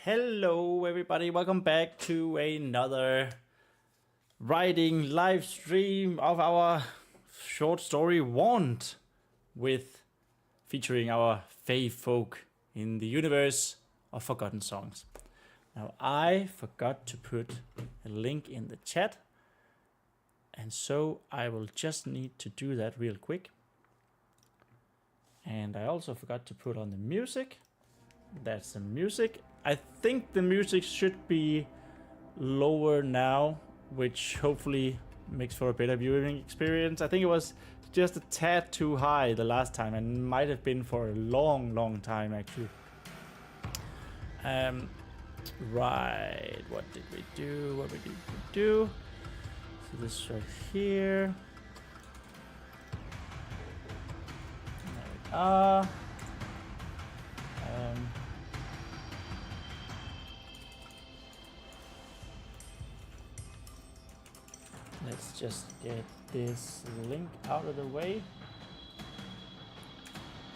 Hello everybody, welcome back to another writing live stream of our short story Wand featuring our Fae Folk in the universe of Forgotten Songs. Now I forgot to put a link in the chat, and so I will just need to do that real quick. And I also forgot to put on the music. That's the music. I think the music should be lower now, which hopefully makes for a better viewing experience. I think it was just a tad too high the last time, and might have been for a long time actually. Right, what did we do? So this right here. There we are. Let's just get this link out of the way.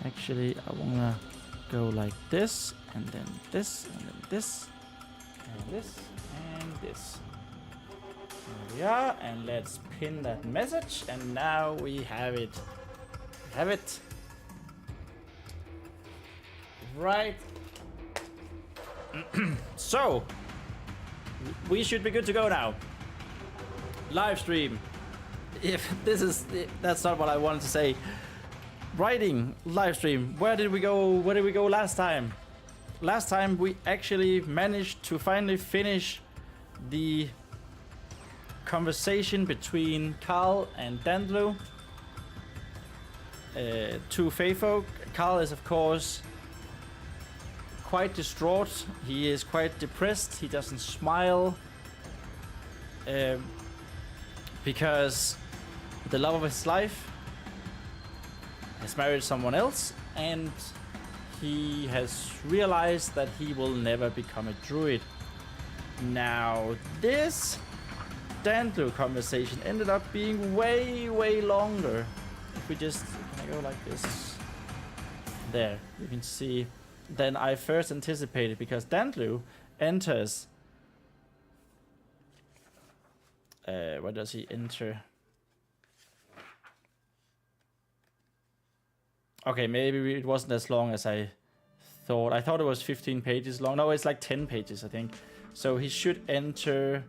Actually, I wanna go like this, and then this, and then this, and this, and this. There we are, and let's pin that message, and now we have it. Right. So, we should be good to go now. Live stream. That's not what I wanted to say. Writing live stream. Where did we go last time? Last time we actually managed to finally finish the conversation between Carl and Dandlu, two Fae Folk. Carl is of course quite distraught. He is quite depressed. He doesn't smile. Because the love of his life has married someone else, and he has realized that he will never become a druid. Now, this Dandlu conversation ended up being way longer. If we just can I go like this? There, you can see. Than I first anticipated, because Dandlu enters. Where does he enter? Okay, maybe it wasn't as long as I thought. I thought it was 15 pages long. No, it's like 10 pages, I think. So he should enter.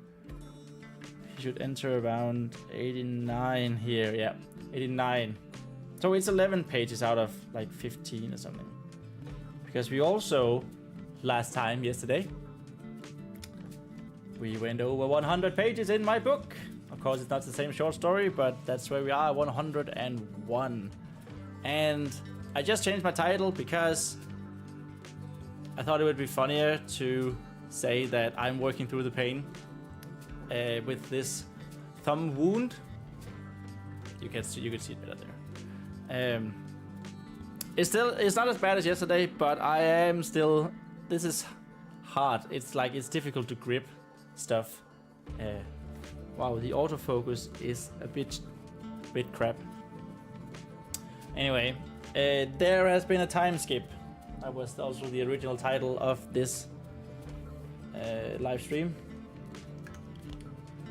He should enter around 89 here. Yeah, 89. So it's 11 pages out of like 15 or something. Because we also yesterday. We went over 100 pages in my book. Of course, it's not the same short story, but that's where we are, 101. And I just changed my title because I thought it would be funnier to say that I'm working through the pain with this thumb wound. You can see it better there. It's not as bad as yesterday, but I am still. This is hard. It's difficult to grip stuff. Wow, the autofocus is a bit crap. Anyway, there has been a time skip. That was also the original title of this live stream.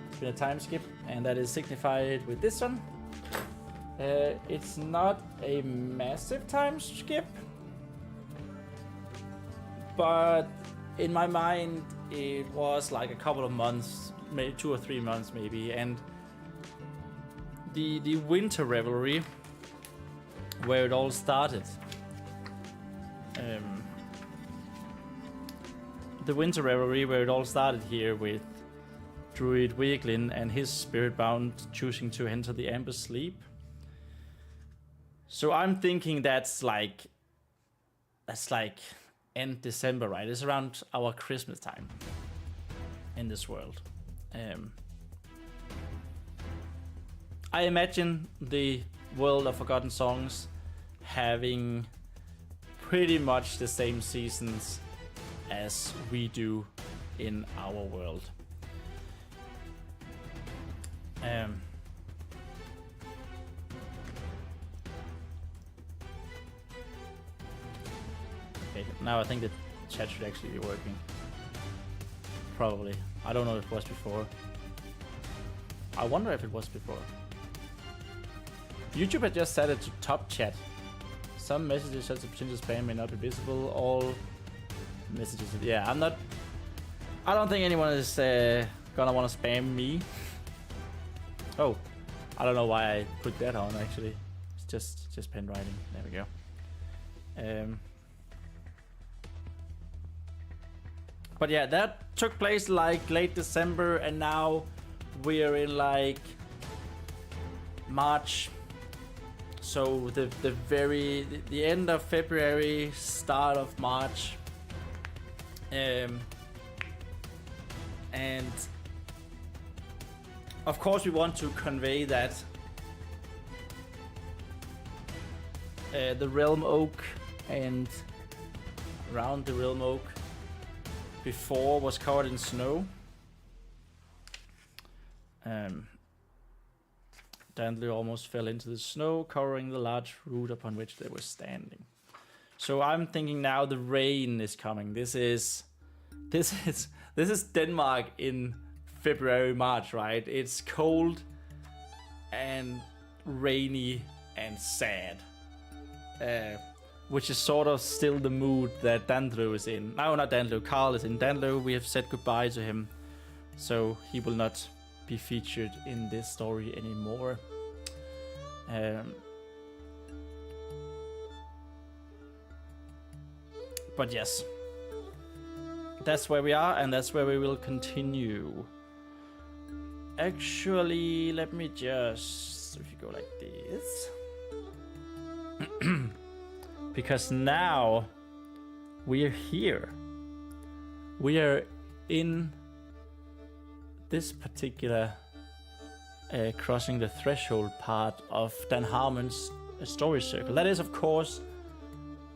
It's been a time skip, and that is signified with this one. It's not a massive time skip, but in my mind it was like a couple of months, maybe 2 or 3 months maybe. And the winter revelry where it all started, here with Druid Wieglin and his spiritbound choosing to enter the amber sleep. So I'm thinking that's like end December, right? It's around our Christmas time in this world. I imagine the world of Forgotten Songs having pretty much the same seasons as we do in our world. Okay, now I think the chat should actually be working. Probably. I don't know if it was before. I wonder if it was before. YouTube had just set it to top chat. Some messages such as potential spam may not be visible. All messages. Yeah, I'm not. I don't think anyone is gonna want to spam me. Oh, I don't know why I put that on actually. It's just pen writing. There we go. But yeah, that took place like late December, and now we're in like March. So the end of February, start of March. And of course we want to convey that the Realm Oak and around the Realm Oak before was covered in snow. Dandelion almost fell into the snow, covering the large root upon which they were standing. So I'm thinking now the rain is coming. This is Denmark in February, March, right? It's cold and rainy and sad. Which is sort of still the mood that Dandelion is in. No, not Dandelion, Carl is in. Dandelion, we have said goodbye to him. So he will not be featured in this story anymore. But yes, that's where we are, and that's where we will continue. Actually, let me just, if you go like this, because now we are here. We are in this particular crossing the threshold part of Dan Harmon's story circle. That is, of course,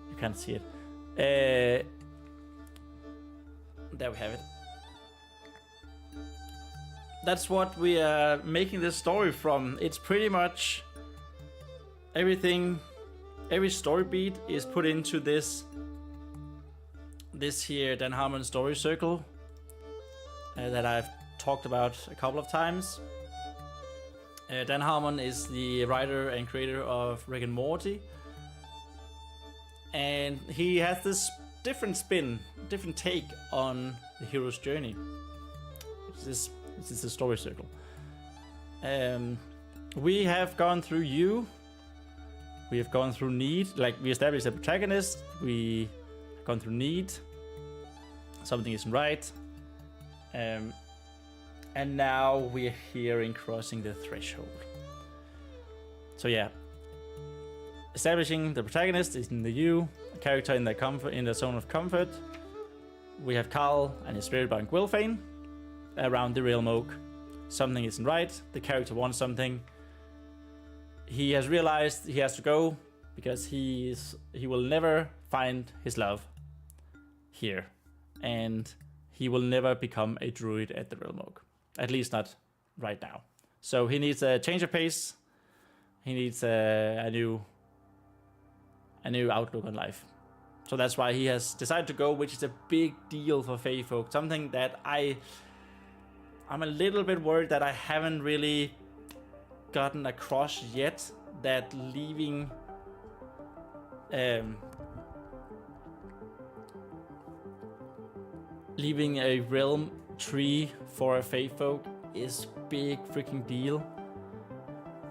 you can't see it. There we have it. That's what we are making this story from. It's pretty much everything, every story beat is put into this here Dan Harmon story circle that I've talked about a couple of times. Dan Harmon is the writer and creator of Rick and Morty, and he has this different spin, different take on the hero's journey. This is the story circle. We have gone through you. We have gone through need. Like, we established a protagonist. We have gone through need. Something isn't right. And now we're here in crossing the threshold. So yeah, establishing the protagonist is in the you, a character in the comfort, in the zone of comfort. We have Carl and his spirit bound Gwilfane around the Realm Oak. Something isn't right. The character wants something. He has realized he has to go because he will never find his love here, and he will never become a druid at the Realm Oak. At least not right now. So he needs a change of pace. He needs a new outlook on life. So that's why he has decided to go, which is a big deal for Fae Folk. Something that I'm a little bit worried that I haven't really gotten across yet. That leaving a realm tree for a Fae Folk is big freaking deal.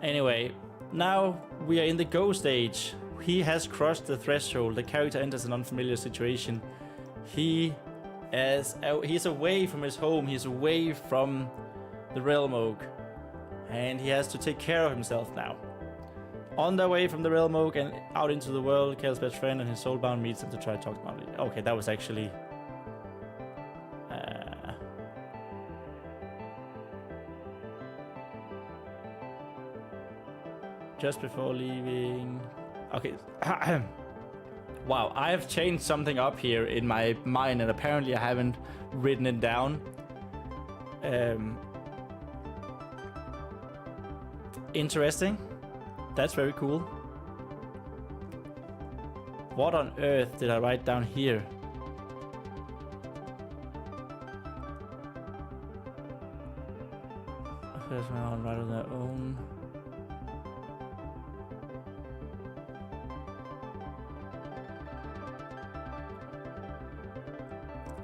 Anyway, now we are in the go stage. He has crossed the threshold. The character enters an unfamiliar situation. He's away from his home. He's away from the Realm Oak, and he has to take care of himself now. On their way from the Realm Oak and out into the world, Kale's best friend and his soulbound meets him to try to talk about it. Okay, that was actually just before leaving. Okay. Wow, I have changed something up here in my mind, and apparently I haven't written it down. Interesting. That's very cool. What on earth did I write down here? Person on right on their own.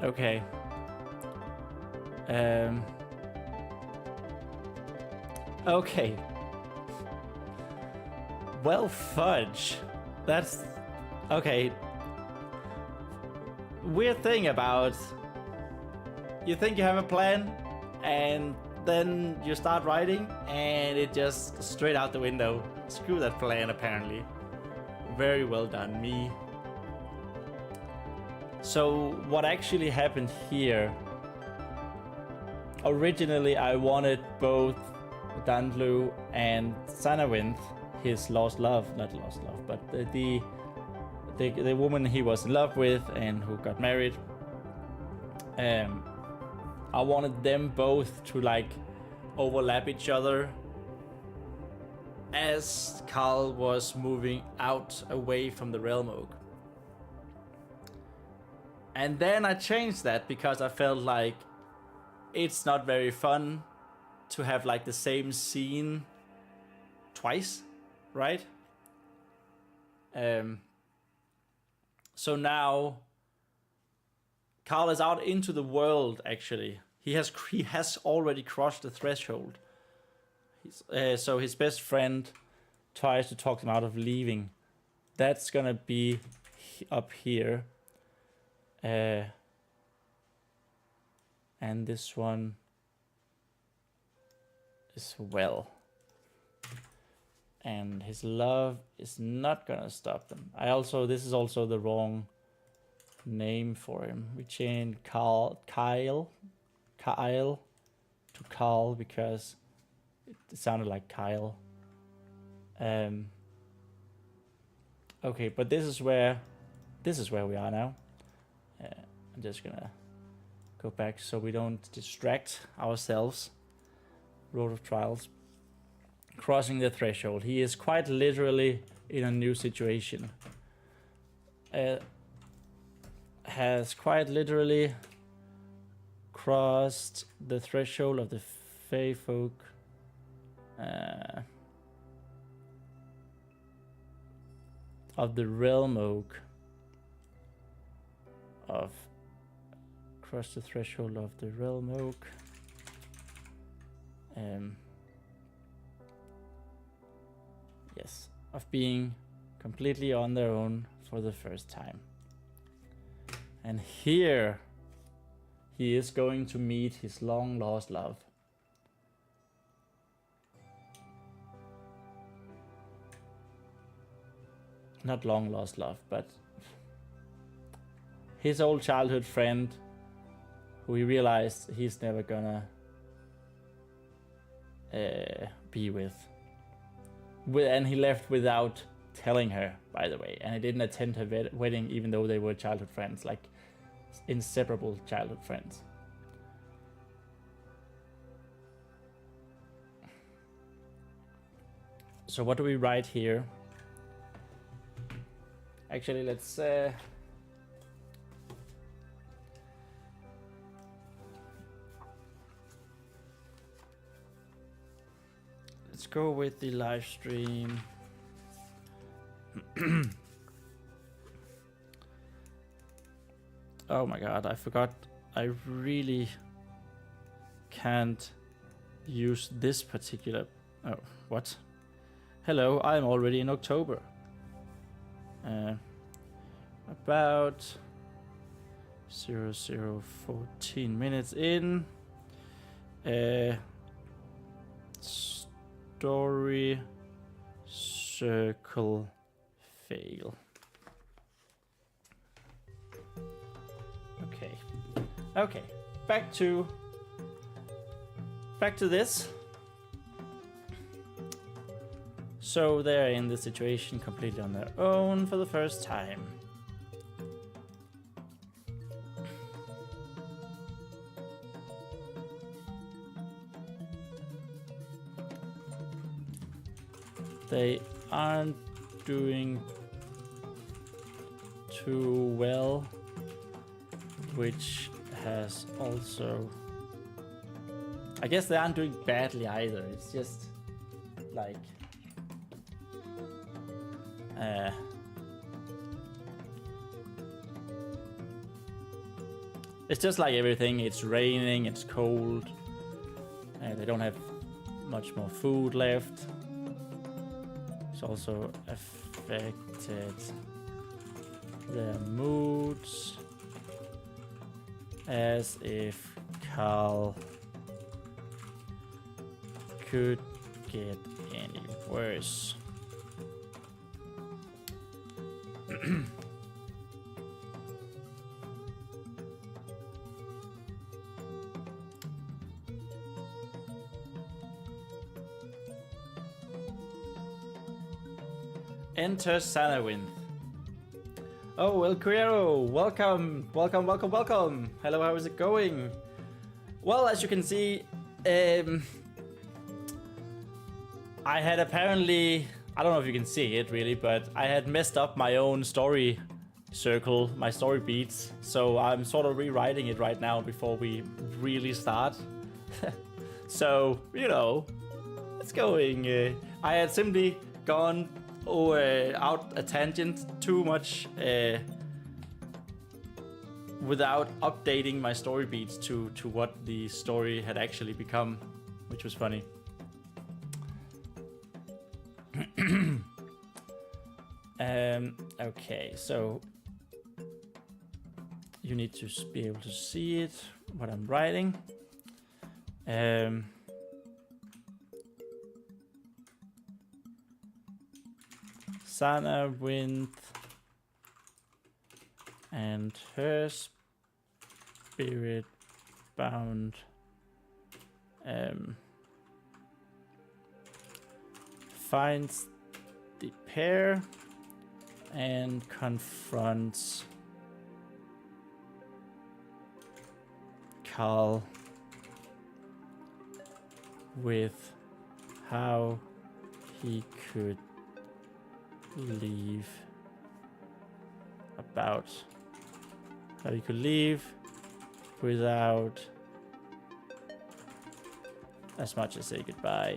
Okay. Okay. Well, fudge. That's okay. Weird thing about you think you have a plan, and then you start writing, and it just straight out the window. Screw that plan, apparently. Very well done, me. So what actually happened here? Originally, I wanted both Danlu and Sanawinth, his lost love, not lost love, but the woman he was in love with and who got married. I wanted them both to like overlap each other as Carl was moving out away from the realm oak. And then I changed that because I felt like it's not very fun to have like the same scene twice, right? So now Carl is out into the world. Actually, he has already crossed the threshold. So his best friend tries to talk him out of leaving. That's gonna be up here. And this one as well. And his love is not gonna stop them. This is also the wrong name for him. We changed Kyle to Carl because it sounded like Kyle. Okay, but this is where we are now. I'm just gonna go back so we don't distract ourselves. Road of Trials. Crossing the threshold. He is quite literally in a new situation. Has quite literally crossed the threshold of the Fae Folk. Of the realm oak. Cross the threshold of the realm oak. Yes, of being completely on their own for the first time. And here he is going to meet his long lost love. Not long lost love, but his old childhood friend who he realized he's never gonna be with. And he left without telling her, by the way. And he didn't attend her wedding even though they were childhood friends, like inseparable childhood friends. So what do we write here? Actually, let's go with the live stream. Oh my god, I forgot. I really can't use this particular... Oh, what? Hello, I'm already in October. About 0014 minutes in. Story circle fail. Okay, back to this. So they're in the situation completely on their own for the first time. They aren't doing too well, which has also I guess they aren't doing badly either. It's just like it's just like everything. It's raining, it's cold, they don't have much more food left. It's also affected their moods, as if Carl could get any worse. Enter Sanawin. Oh, El Cuero, welcome. Hello, how is it going? Well, as you can see, I had apparently, I don't know if you can see it really, but I had messed up my own story circle, my story beats. So I'm sort of rewriting it right now before we really start. So, you know, it's going. I had simply gone out a tangent too much without updating my story beats to what the story had actually become, which was funny. Okay, so you need to be able to see it, what I'm writing. Sana Wind and her spirit bound finds the pair and confronts Carl with how he could leave without as much as say goodbye.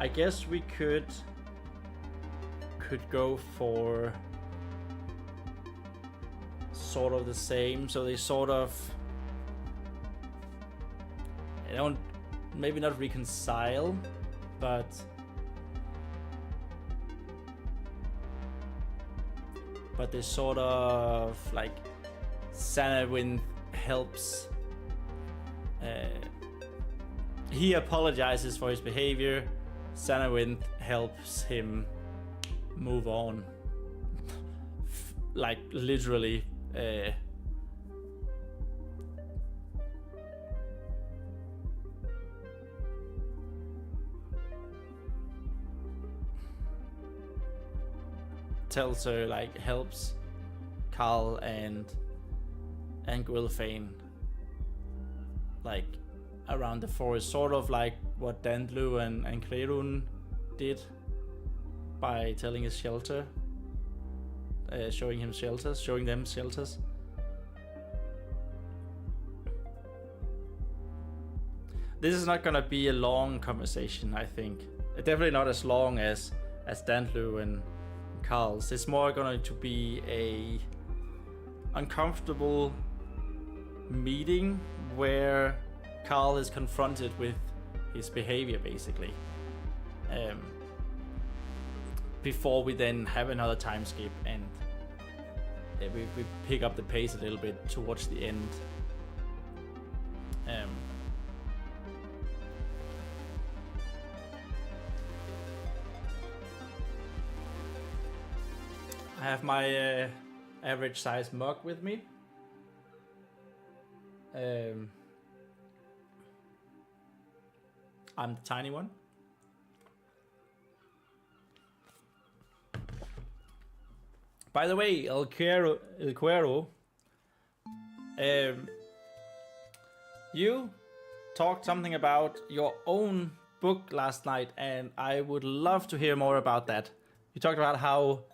I guess we could go for sort of the same. So they sort of, they don't, maybe not reconcile, but they sort of like Sanawin helps. He apologizes for his behavior. Sanawin helps him move on. Like literally. Tells her, like, helps Carl and Gwilfane like around the forest, sort of like what Dandlu and Klerun did by telling his shelter, showing them shelters. This is not gonna be a long conversation, I think. Definitely not as long as Dandlu and Carl's. It's more going to be a uncomfortable meeting where Carl is confronted with his behavior, basically. Before we then have another time skip and we pick up the pace a little bit towards the end. I have my average size mug with me. I'm the tiny one. By the way, El Cuero, you talked something about your own book last night, and I would love to hear more about that. You talked about how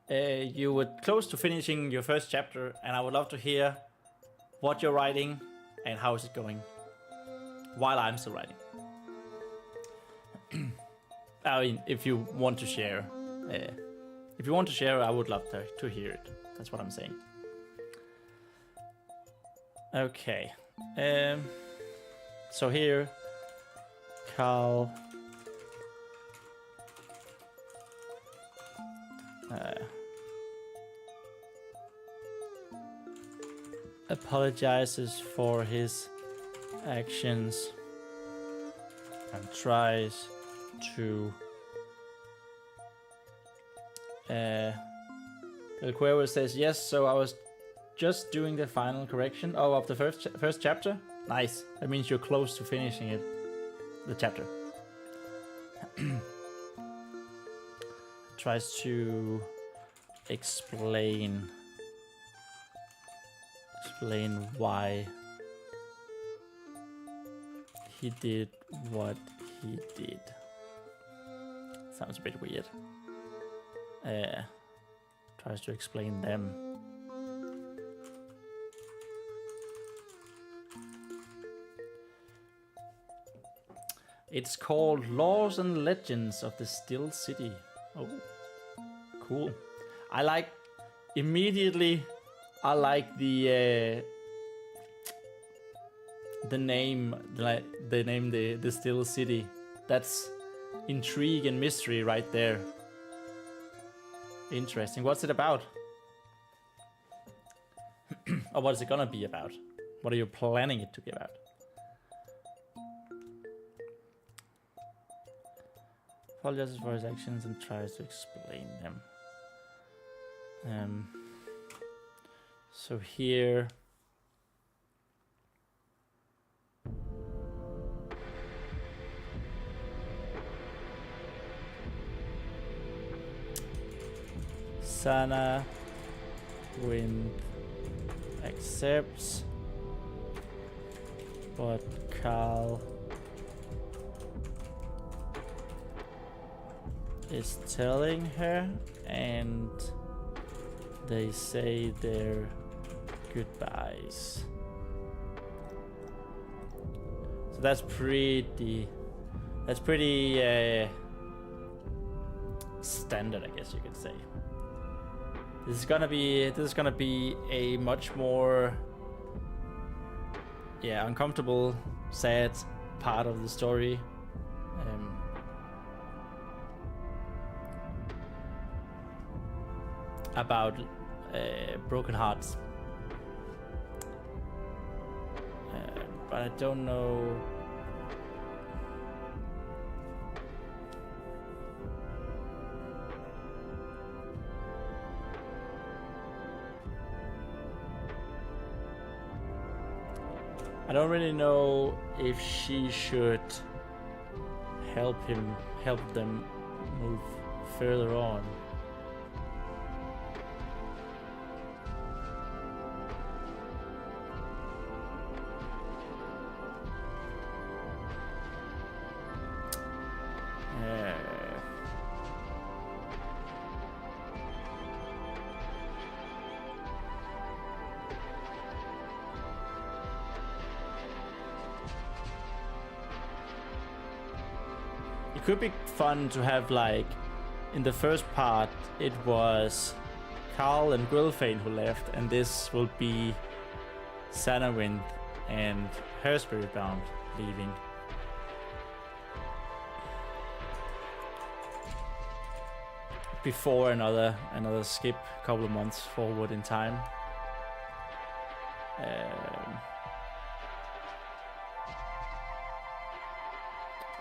you were close to finishing your first chapter, and I would love to hear what you're writing and how is it going while I'm still writing. I mean, if you want to share, I would love to hear it. That's what I'm saying. Okay. So here, Carl apologizes for his actions and tries to the query says, yes, so I was just doing the final correction of the first chapter. Nice. That means you're close to finishing it, the chapter. Tries to explain why he did what he did. Sounds a bit weird. Tries to explain them. It's called Laws and Legends of the Still City. Oh, cool. I like the name, the Still City. That's intrigue and mystery right there. Interesting. What's it about? Or what is it gonna be about? What are you planning it to be about? Apologizes for his actions and tries to explain them. So here, Sana Wind accepts, but Carl is telling her, and they say their goodbyes. So that's pretty standard, I guess you could say. This is gonna be a much more uncomfortable, sad part of the story. About broken hearts. But I don't know. I don't really know if she should help them move further on. It could be fun to have, like, in the first part, it was Carl and Gwilfane who left, and this will be Sanawind and her Spiritbound leaving. Before another skip, a couple of months forward in time.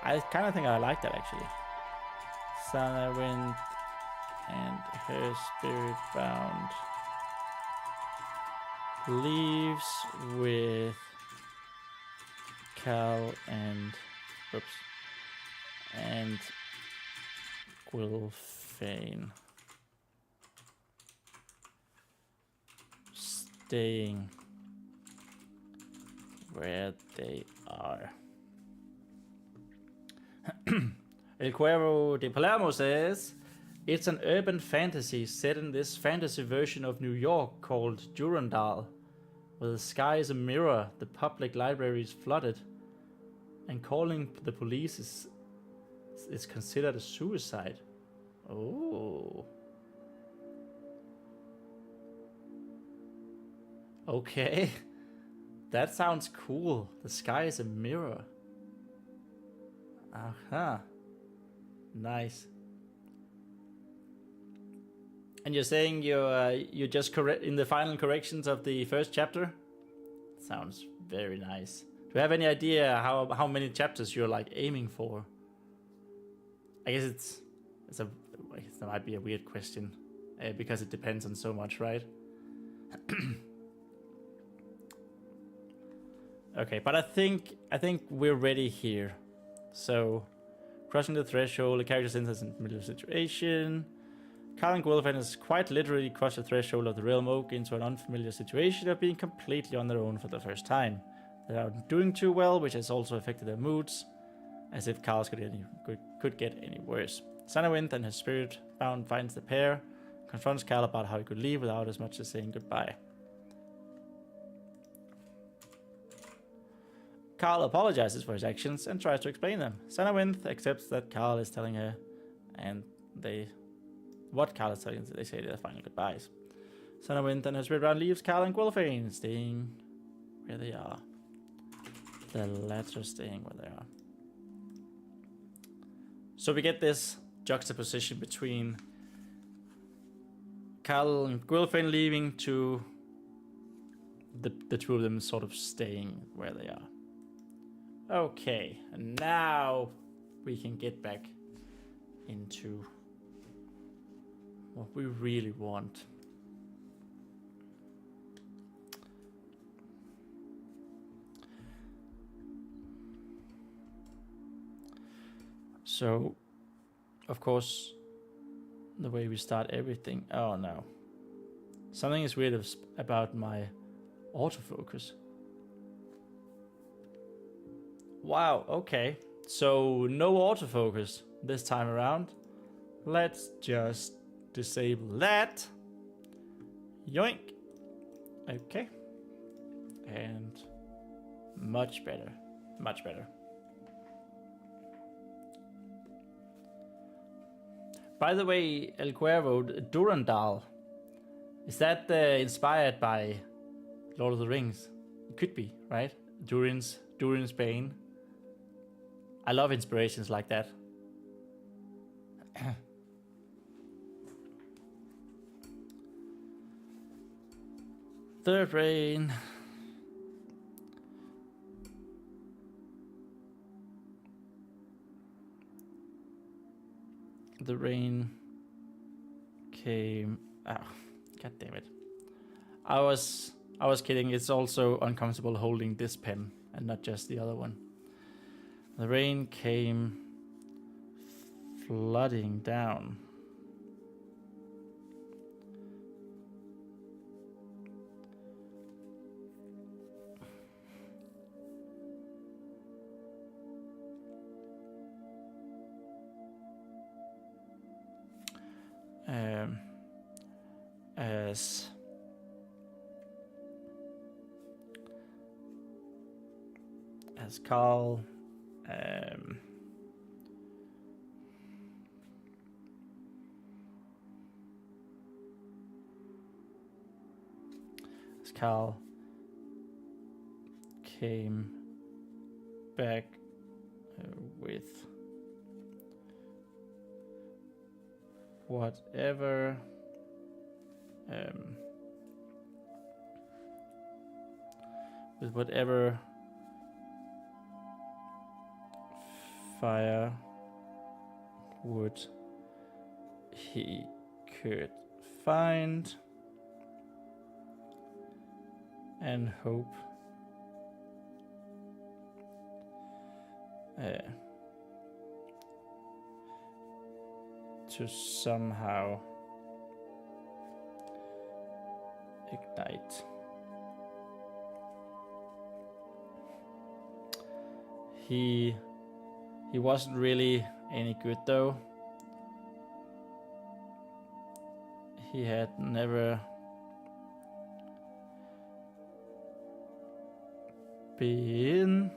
I kind of think I like that, actually. Sanawind and her Spiritbound leaves with Cal and Gwilfane staying where they are. El Cuervo de Palermo says, it's an urban fantasy set in this fantasy version of New York called Durandal, where the sky is a mirror, the public library is flooded, and calling the police is considered a suicide. Oh. Okay. That sounds cool. The sky is a mirror. Aha. Nice. And you're saying you're just correct in the final corrections of the first chapter? Sounds very nice. Do you have any idea how many chapters you're like aiming for? I guess that might be a weird question because it depends on so much, right? Okay, but I think we're ready here. So, crossing the threshold, the character enters in a familiar situation. Carl and Gwilfan has quite literally crossed the threshold of the realm oak into an unfamiliar situation of being completely on their own for the first time. They aren't doing too well, which has also affected their moods, as if Carl's could get any worse. Sannawind and his spirit bound finds the pair, confronts Carl about how he could leave without as much as saying goodbye. Carl apologizes for his actions and tries to explain them. Sannawind accepts that Carl is telling her, and what Carl is telling them, they say their final goodbyes. Sannawind and her spirit bound leaves Carl and Gwilfane staying where they are. The latter staying where they are. So we get this juxtaposition between Carl and Gwilfane leaving to the two of them sort of staying where they are. Okay, and now we can get back into what we really want. So, of course, the way we start everything. Oh no. Something is weird about my autofocus. Wow, okay. So, no autofocus this time around. Let's just disable that. Yoink. Okay. And much better. Much better. By the way, El Cuervo, Durandal, is that inspired by Lord of the Rings? It could be, right? Durin's Bane. I love inspirations like that. Third rain. The rain came. Oh, god damn it! I was kidding. It's also uncomfortable holding this pen and not just the other one. The rain came flooding down. As Carl came back with whatever firewood he could find and hope to somehow ignite. He wasn't really any good though. He had never been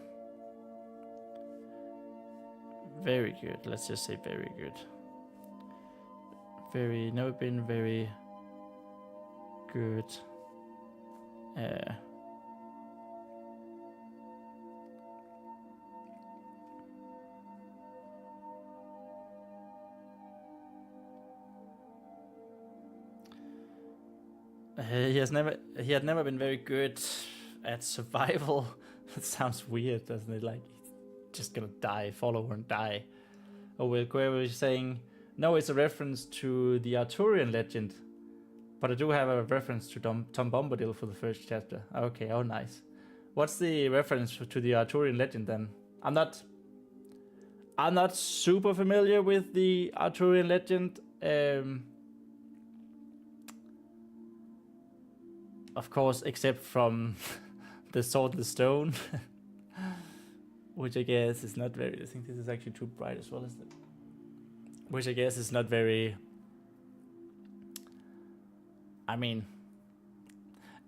very good. Let's just say very good. Never been very good. He had never been very good at survival. That sounds weird, doesn't it? Like he's just gonna die, fall over and die. Oh, well, Quaver is saying, no, it's a reference to the Arthurian legend. But I do have a reference to Tom Bombadil for the first chapter. Okay, oh nice. What's the reference to the Arthurian legend then? I'm not super familiar with the Arthurian legend. Of course, except from the Sword and the Stone. Which I guess is not very... I think this is actually too bright as well, isn't it? Which I guess is not very... I mean...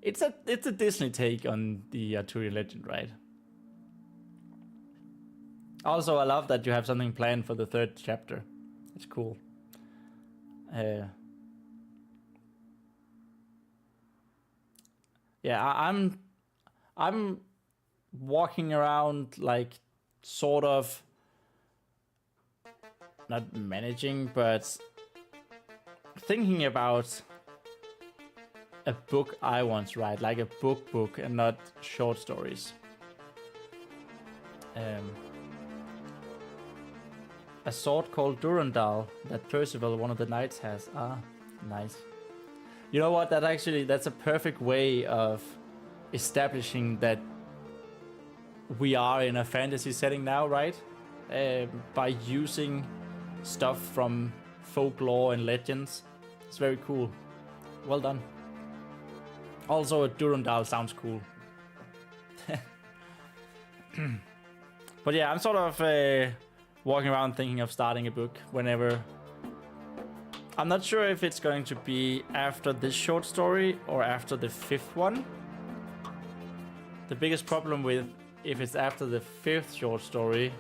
It's a Disney take on the Arthurian legend, right? Also, I love that you have something planned for the third chapter. It's cool. Yeah, I'm walking around like sort of not managing, but thinking about a book I want to write, like a book and not short stories. A sword called Durandal that Percival, one of the knights, has. Ah, nice. You know what? That's a perfect way of establishing that we are in a fantasy setting now, right? By using stuff from folklore and legends. It's very cool. Well done. Also, a Durandal sounds cool. But yeah, I'm sort of walking around thinking of starting a book whenever. I'm not sure if it's going to be after this short story or after the fifth one. The biggest problem with if it's after the fifth short story,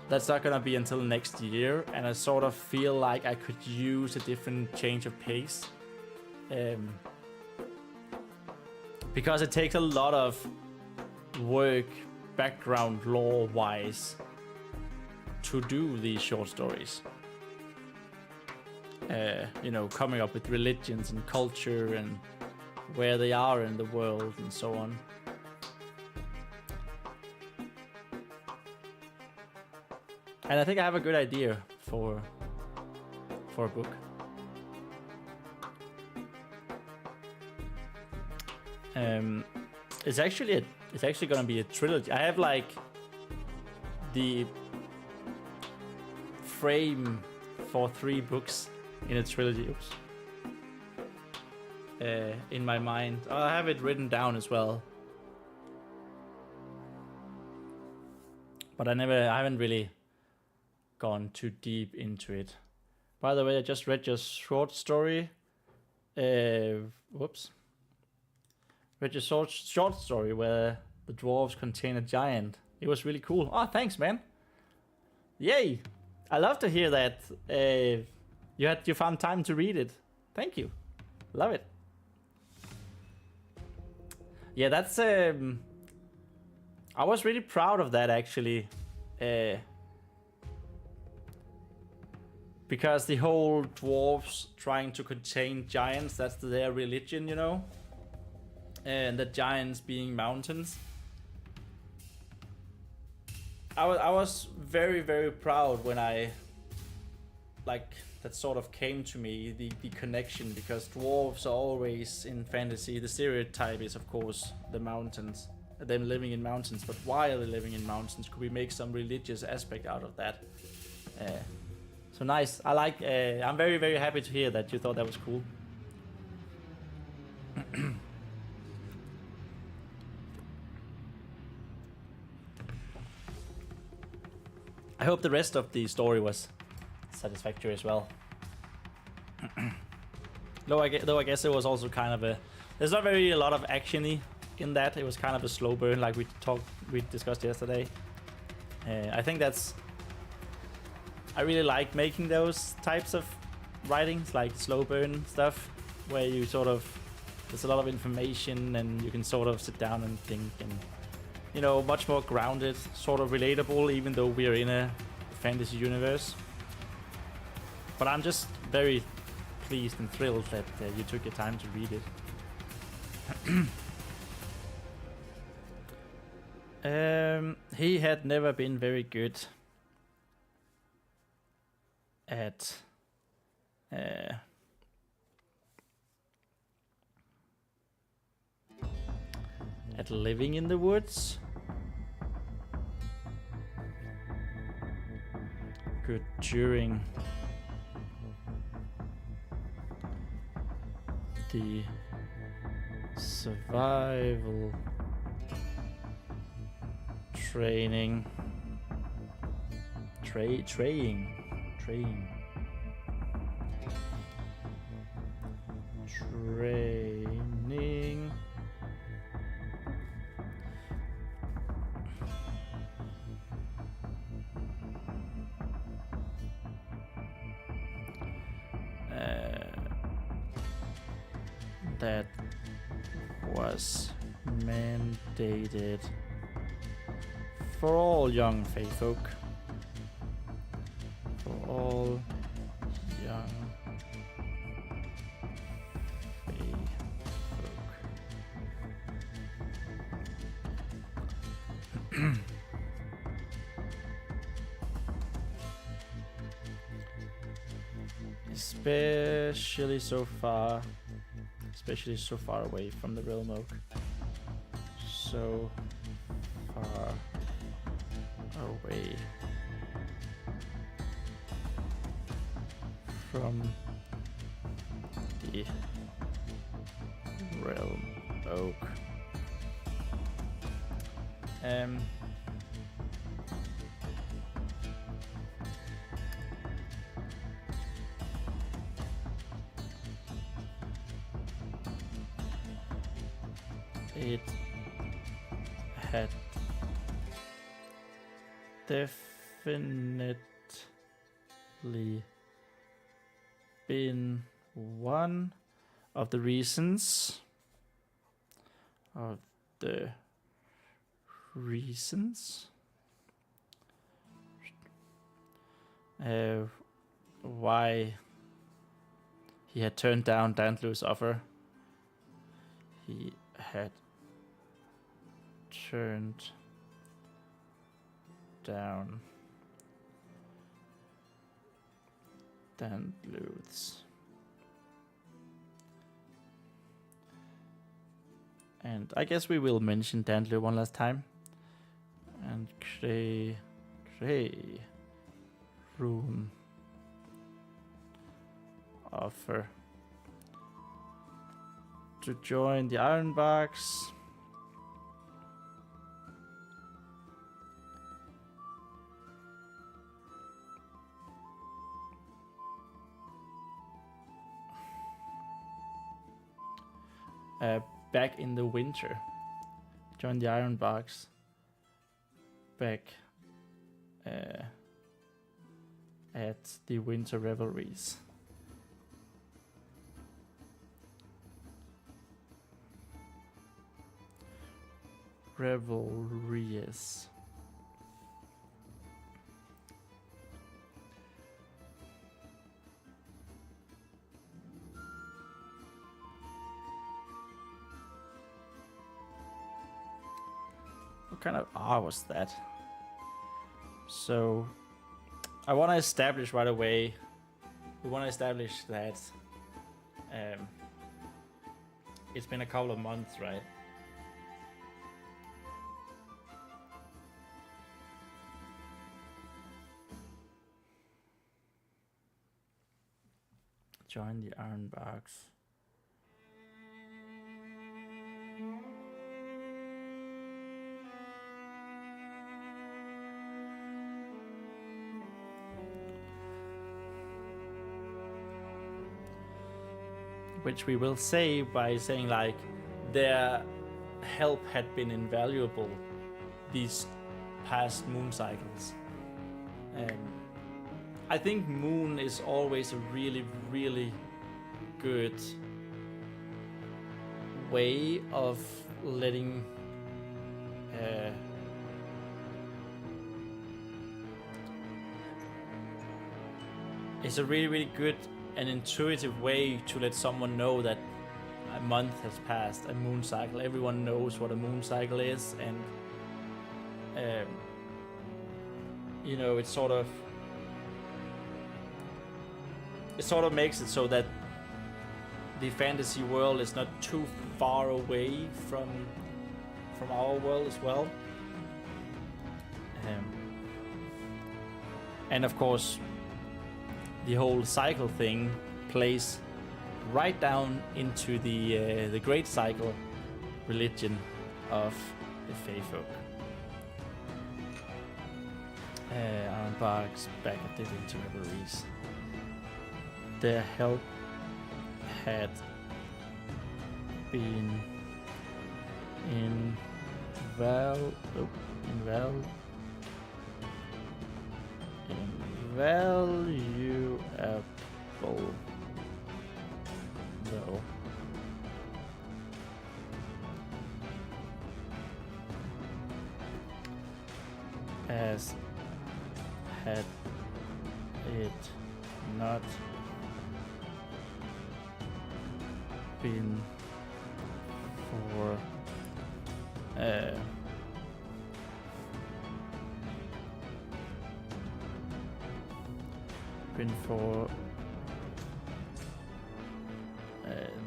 that's not gonna be until next year, and I sort of feel like I could use a different change of pace. Because it takes a lot of work, background lore-wise, to do these short stories. You know, coming up with religions and culture and where they are in the world and so on. And I think I have a good idea for a book. It's actually gonna be a trilogy. I have like the frame for 3 books in a trilogy. Oops. In my mind, I have it written down as well. But I haven't really gone too deep into it. By the way, I just read your short story. Whoops. Read your short story where the dwarves contain a giant. It was really cool. Oh, thanks, man. Yay! I love to hear that. You found time to read it. Thank you. Love it. Yeah, that's I was really proud of that actually. Because the whole dwarves trying to contain giants, that's their religion, you know? And the giants being mountains. I was very, very proud when that sort of came to me, the connection, because dwarves are always in fantasy. The stereotype is, of course, the mountains, them living in mountains. But why are they living in mountains? Could we make some religious aspect out of that? So nice. I'm very, very happy to hear that you thought that was cool. I hope the rest of the story was satisfactory as well. Though I guess it was also kind of a... There's not very a lot of action-y in that. It was kind of a slow burn like we discussed yesterday. I think that's... I really like making those types of writings, like slow burn stuff, where you sort of... There's a lot of information and you can sort of sit down and think and... You know, much more grounded, sort of relatable, even though we are in a fantasy universe. But I'm just very pleased and thrilled that you took your time to read it. He had never been very good at living in the woods. Good during the survival training. Training. That was mandated for all young Fae Folk. For all young Fae Folk. Especially so far away from the realm oak. So far away from the realm oak. It had definitely been one of the reasons why he had turned down Dantlu's offer. He had turned down Dantlu's, and I guess we will mention Dantlu one last time. And Cray Rune offer to join the Ironbarks. Back in the winter. Join the Ironbarks. Back at the winter revelries. Revelries. What kind of R was that? So I want to establish right away. We want to establish that it's been a couple of months, right? Join the Ironbarks. which we will say by saying like their help had been invaluable these past moon cycles. I think moon is always a really, really good way of letting it's a really, really good and intuitive way to let someone know that a month has passed, a moon cycle. Everyone knows what a moon cycle is, and you know, it sort of makes it so that the fantasy world is not too far away from our world as well. And of course, the whole cycle thing plays right down into the great cycle religion of the Fae Folk. Embarks back at the winter revelries. Their help had been invaluable, though. As had it not been for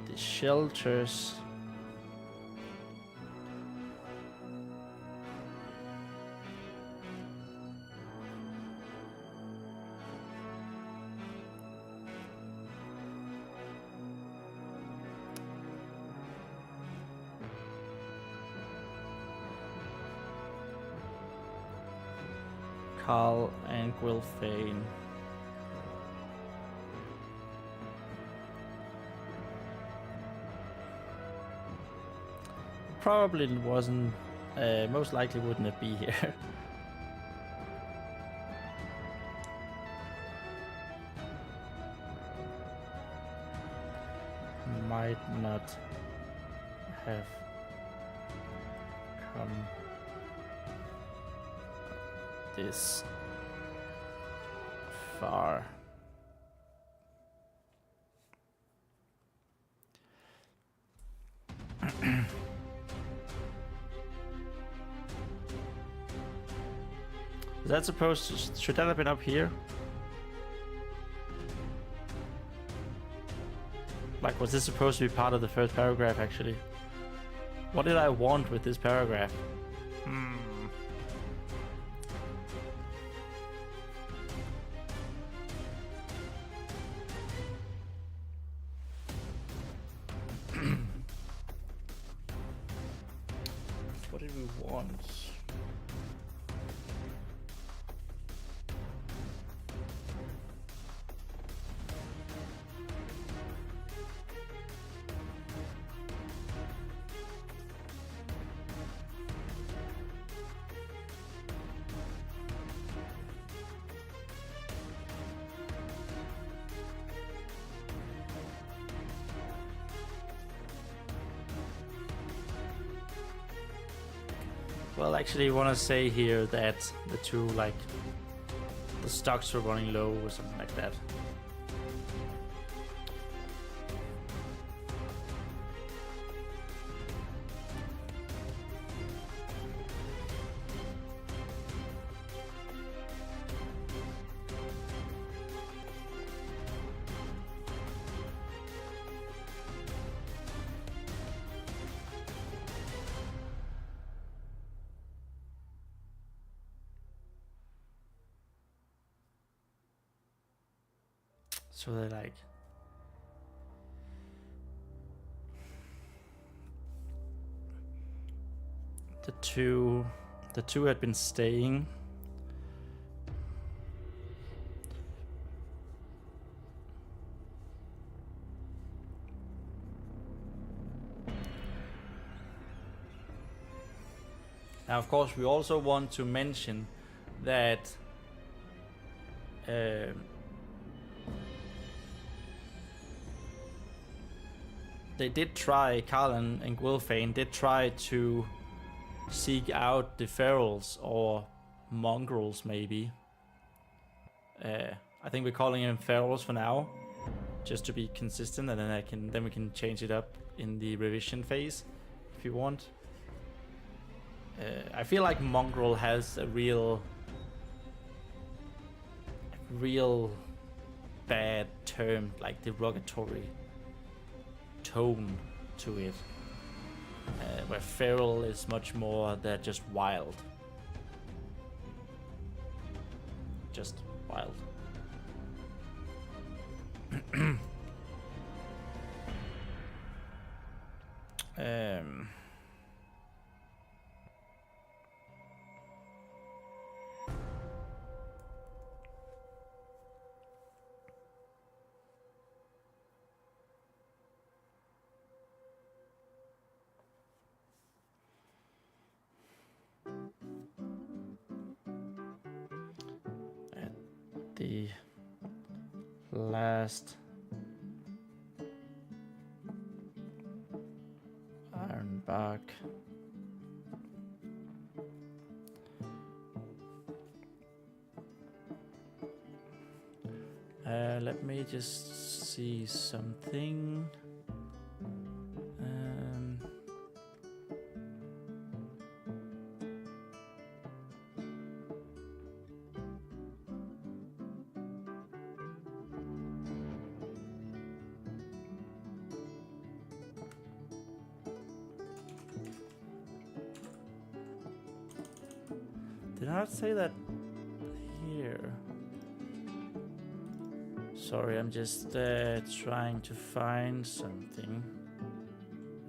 the shelters Carl and Gwilfane. Probably wasn't, most likely wouldn't it be here. Might not have come this far. Is that supposed to, should that have been up here? Like, was this supposed to be part of the first paragraph actually? What did I want with this paragraph? What did we want? Well, actually, I want to say here that the two, like, the stocks were running low or something like that. So they're like, the two had been staying. Now, of course, we also want to mention that they did try, Carl and Gwilfane did try to seek out the ferals or mongrels, maybe. I think we're calling them ferals for now, just to be consistent, and then we can change it up in the revision phase if you want. I feel like mongrel has a real bad term, like derogatory tone to it, where feral is much more they're just wild. Just wild. The last ironbark let me just see something. Did I not say that here? Sorry, I'm just trying to find something.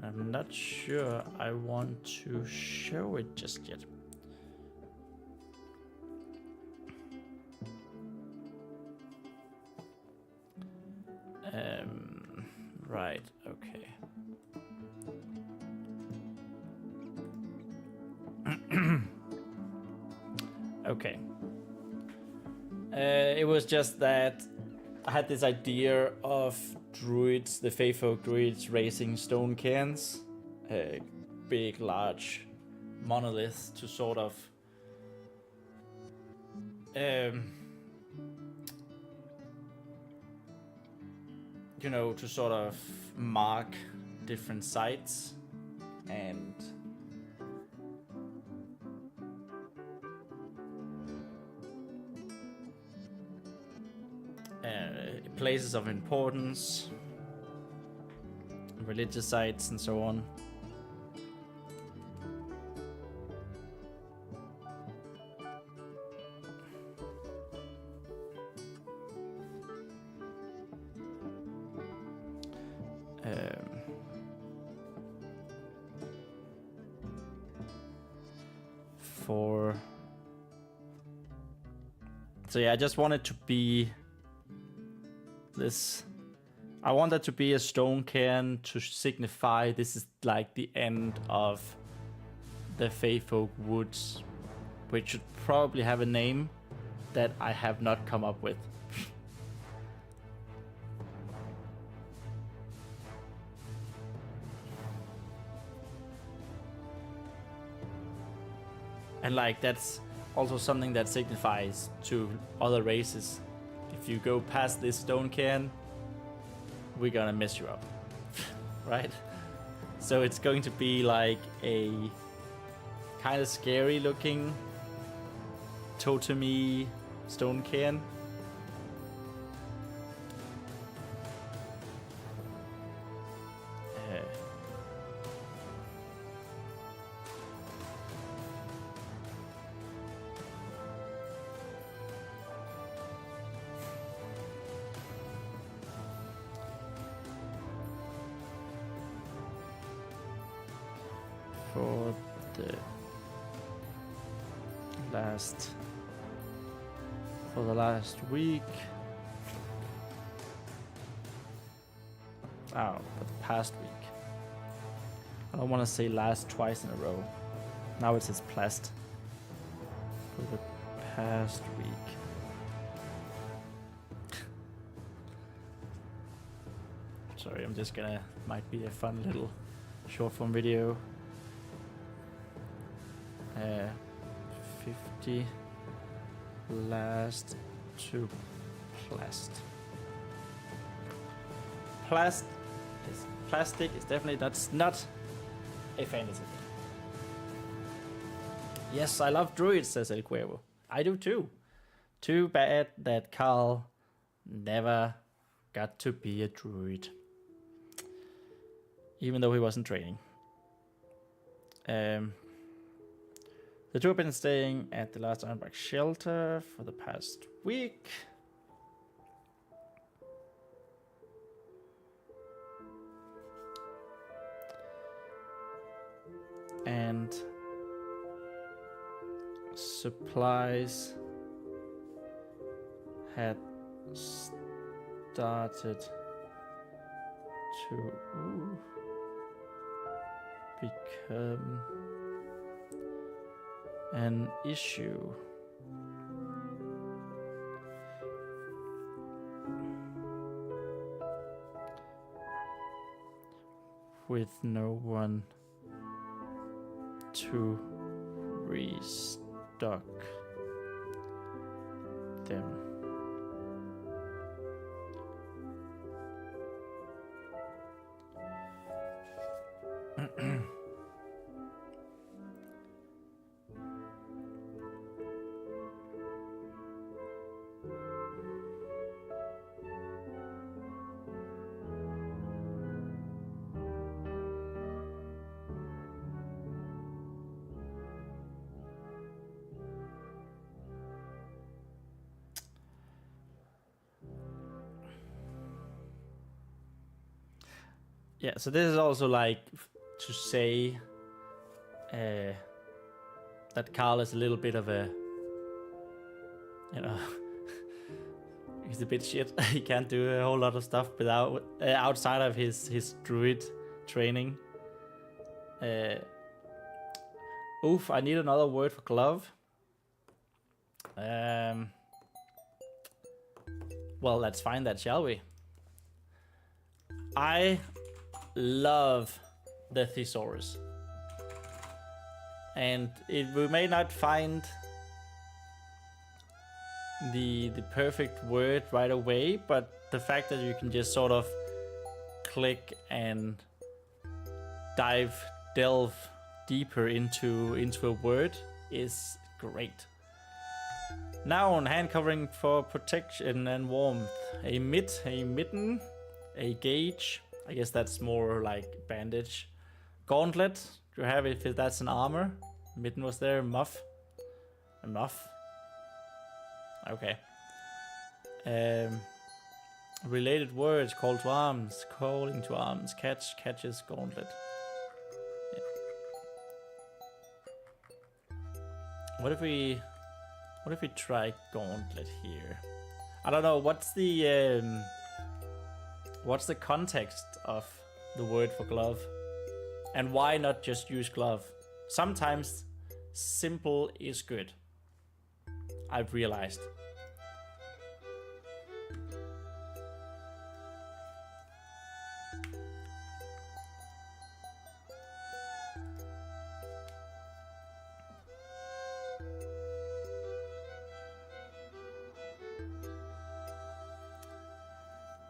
I'm not sure I want to show it just yet. Right, okay. Okay. It was just that I had this idea of druids, the Fae Folk druids, raising stone cairns, big, large monoliths to sort of you know, to sort of mark different sites and places of importance, religious sites, and so on. So yeah, I just wanted to be this. I wanted to be a stone cairn to signify this is like the end of the Fae Folk woods, which should probably have a name that I have not come up with. And like that's also something that signifies to other races. If you go past this stone cairn, we're gonna mess you up. Right? So it's going to be like a kind of scary looking totemy stone cairn. For the last week. Oh, for the past week. I don't want to say last twice in a row. Now it says plast. For the past week. Sorry, I'm just gonna, might be a fun little short form video. 50 last to plast. Plastic is definitely not a fantasy thing. Yes, I love druids, says El Cuervo. I do too. Too bad that Carl never got to be a druid. Even though he wasn't training. The two have been staying at the last Ironbark shelter for the past week. And supplies had started to become an issue. With no one to restock them. Yeah, so this is also like to say that Carl is a little bit of a, you know, he's a bit shit. He can't do a whole lot of stuff without outside of his druid training. Oof, I need another word for glove. Well, let's find that, shall we? I love the thesaurus. And we may not find the perfect word right away, but the fact that you can just sort of click and delve deeper into a word is great. Noun, hand covering for protection and warmth. A mitt, a mitten, a gauge. I guess that's more like bandage. Gauntlet, do you have if that's an armor? Mitten was there, muff. A muff. Okay. Related words, call to arms, calling to arms, catch, catches, gauntlet. Yeah. What if we try gauntlet here? I don't know, what's the context of the word for glove? And why not just use glove? Sometimes simple is good, I've realized.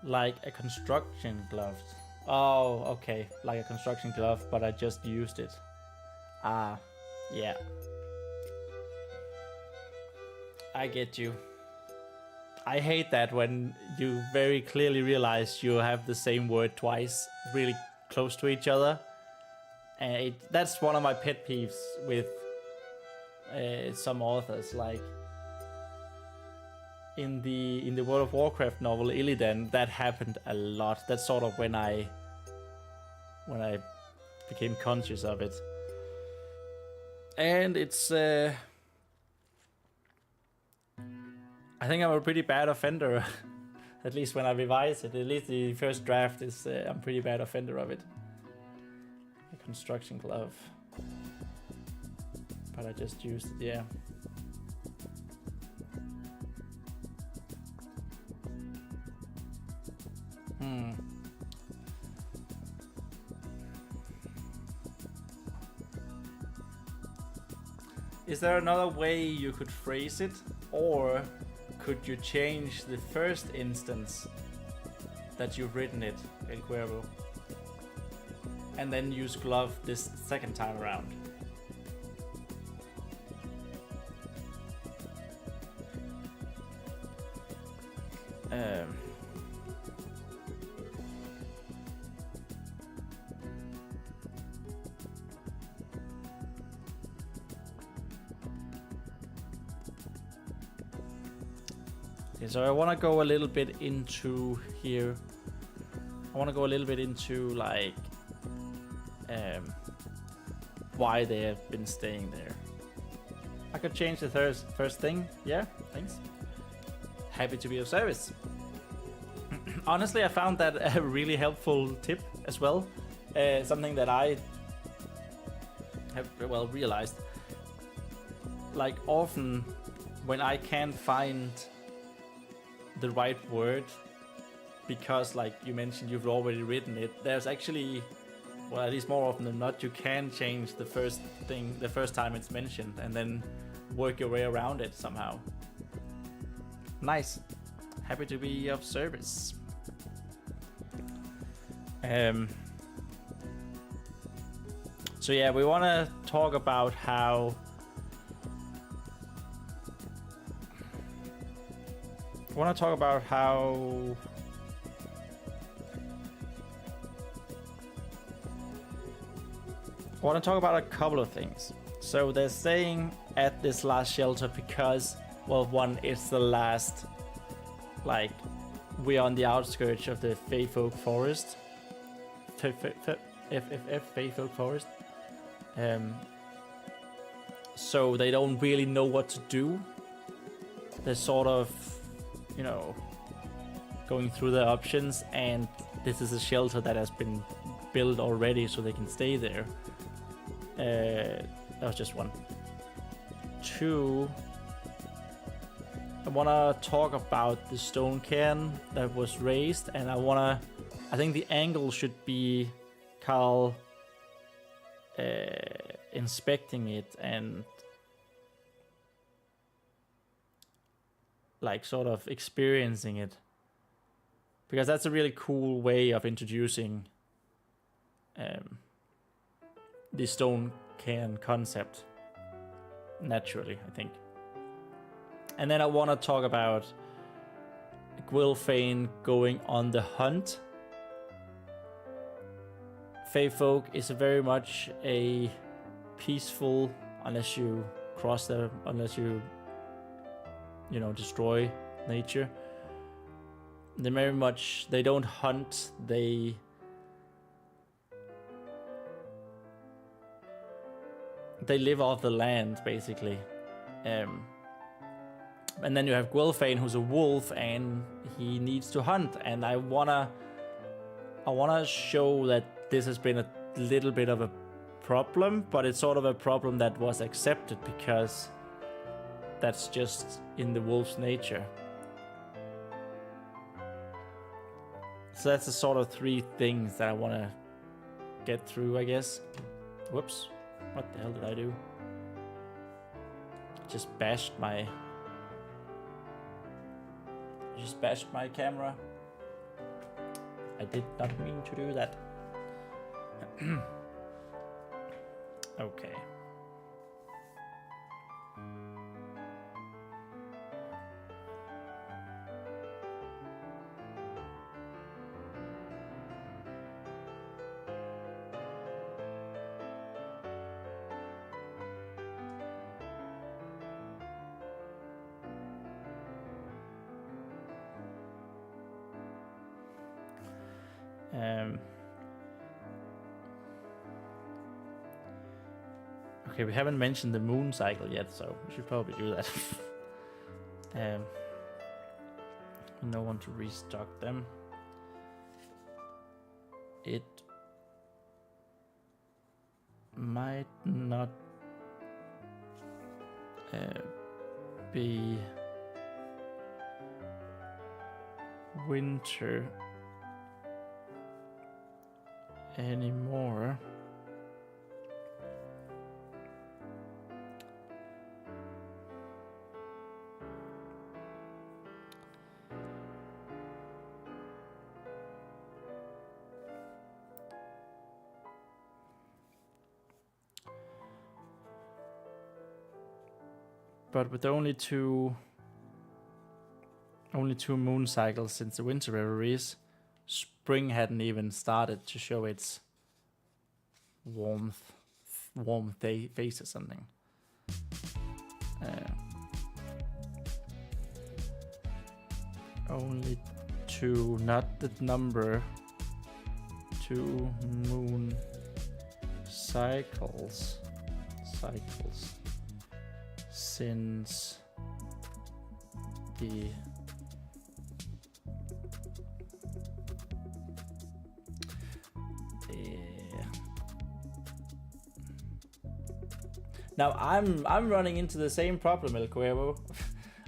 Like a construction glove. Oh, okay. Like a construction glove, but I just used it. Ah, yeah. I get you. I hate that when you very clearly realize you have the same word twice, really close to each other. And that's one of my pet peeves with some authors. Like in the World of Warcraft novel Illidan, that happened a lot. That's sort of when I became conscious of it. And it's I think I'm a pretty bad offender. At least when I revise it. At least the first draft is I'm a pretty bad offender of it. A construction glove. but I just used it, yeah. Is there another way you could phrase it? Or could you change the first instance that you've written it in Cuervo and then use glove this second time around? Okay, so I want to go a little bit into here. I want to go a little bit into like why they have been staying there. I could change the first thing. Yeah, thanks. Happy to be of service. Honestly, I found that a really helpful tip as well. Something that I have realized. Like often when I can't find the right word, because like you mentioned, you've already written it, there's actually, well, at least more often than not, you can change the first thing the first time it's mentioned and then work your way around it somehow. Nice. Happy to be of service. So yeah, we want to talk about how I want to talk about a couple of things. So they're staying at this last shelter because, well, one, it's the last, like, we're on the outskirts of the Fae Folk forest. Fae Folk forest. So they don't really know what to do. They're sort of, you know, going through the options, and this is a shelter that has been built already so they can stay there. That was just one. Two, I want to talk about the stone cairn that was raised, and I think the angle should be Carl inspecting it and like sort of experiencing it, because that's a really cool way of introducing the stone cairn concept naturally, I think. And then I want to talk about Gwilfane going on the hunt. Fae Folk is very much a peaceful, unless you cross them, unless you destroy nature. They very much, they don't hunt, they live off the land, basically. And then you have Gwilfane, who's a wolf, and he needs to hunt. And I wanna show that this has been a little bit of a problem, but it's sort of a problem that was accepted because that's just in the wolf's nature. So that's the sort of three things that I want to get through, I guess. Whoops. What the hell did I do? Just bashed my camera. I did not mean to do that. Okay. Okay, we haven't mentioned the moon cycle yet, so we should probably do that. No one to restock them. It might not be winter anymore. But with only two moon cycles since the winter reveries, spring hadn't even started to show its warm face or something. Only two, not the number, 2 moon cycles since the Now I'm running into the same problem, El Cuervo.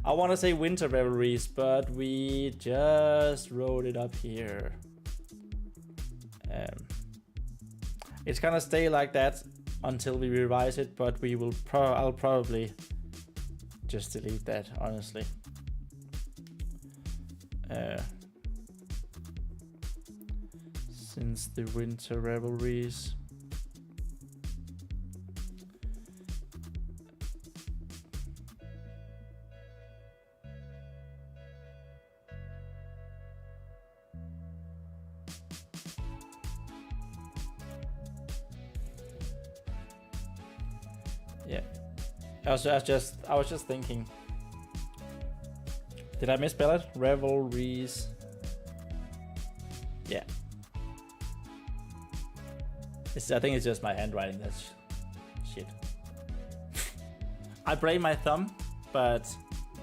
I want to say winter revelries, but we just wrote it up here. It's gonna stay like that until we revise it, but we will I'll probably just delete that, honestly. Since the winter revelries. Yeah, I was just thinking. Did I misspell it? Revelries. Yeah. I think it's just my handwriting. That's shit. I blame my thumb, but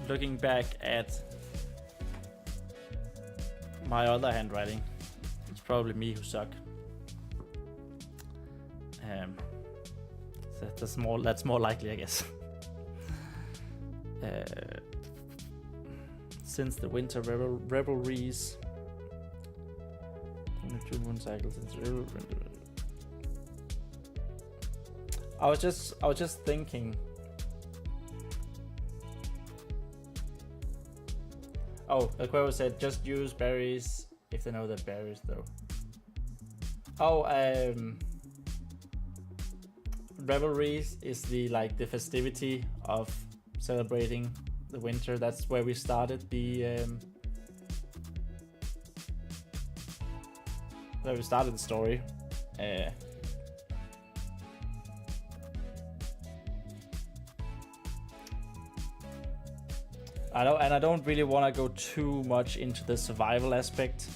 looking back at my other handwriting, it's probably me who suck. That's more likely, I guess. Since the winter revelries, only 2 moon cycles since I was just thinking. Oh, Aquero said just use berries if they know the berries though. Oh, revelries is the festivity of celebrating the winter. That's where we started the story. I don't really want to go too much into the survival aspect.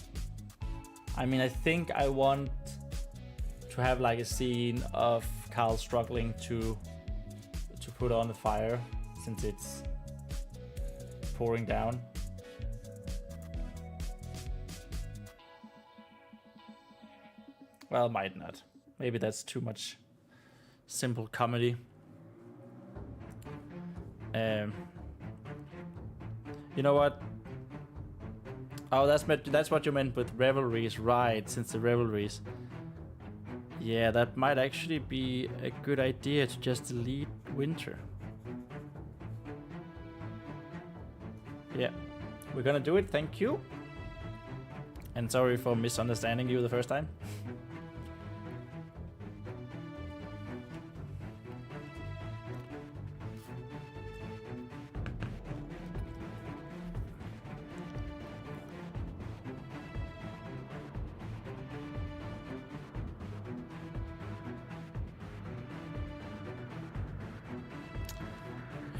I mean, I think I want to have a scene of Carl struggling to put on the fire since it's pouring down. Well, might not. Maybe that's too much simple comedy. You know what? Oh, that's what you meant with revelries, right? Since the revelries. Yeah, that might actually be a good idea to just delete winter. Yeah, we're gonna do it, thank you. And sorry for misunderstanding you the first time.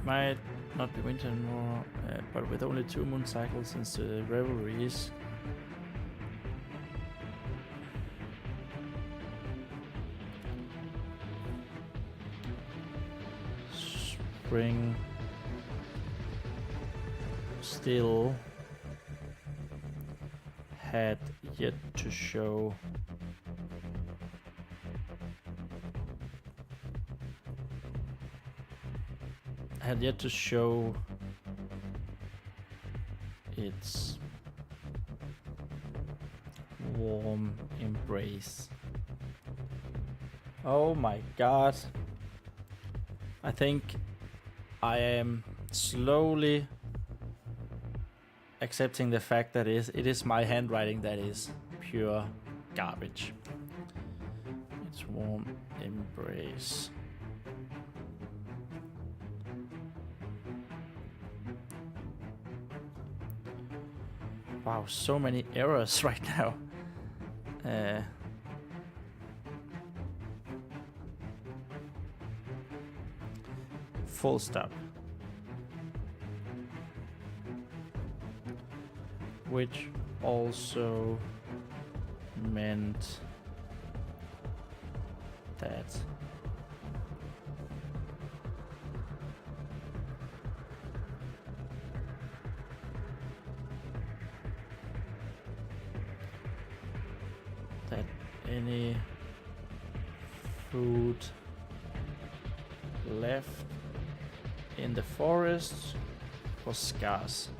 Might not be winter anymore, but with only 2 moon cycles since the revelries. Spring still had yet to show. had yet to show its warm embrace. Oh my god. I think I am slowly accepting the fact that it is my handwriting that is pure garbage. Its warm embrace. Wow, so many errors right now. Full stop. Which also meant that any food left in the forest was scarce.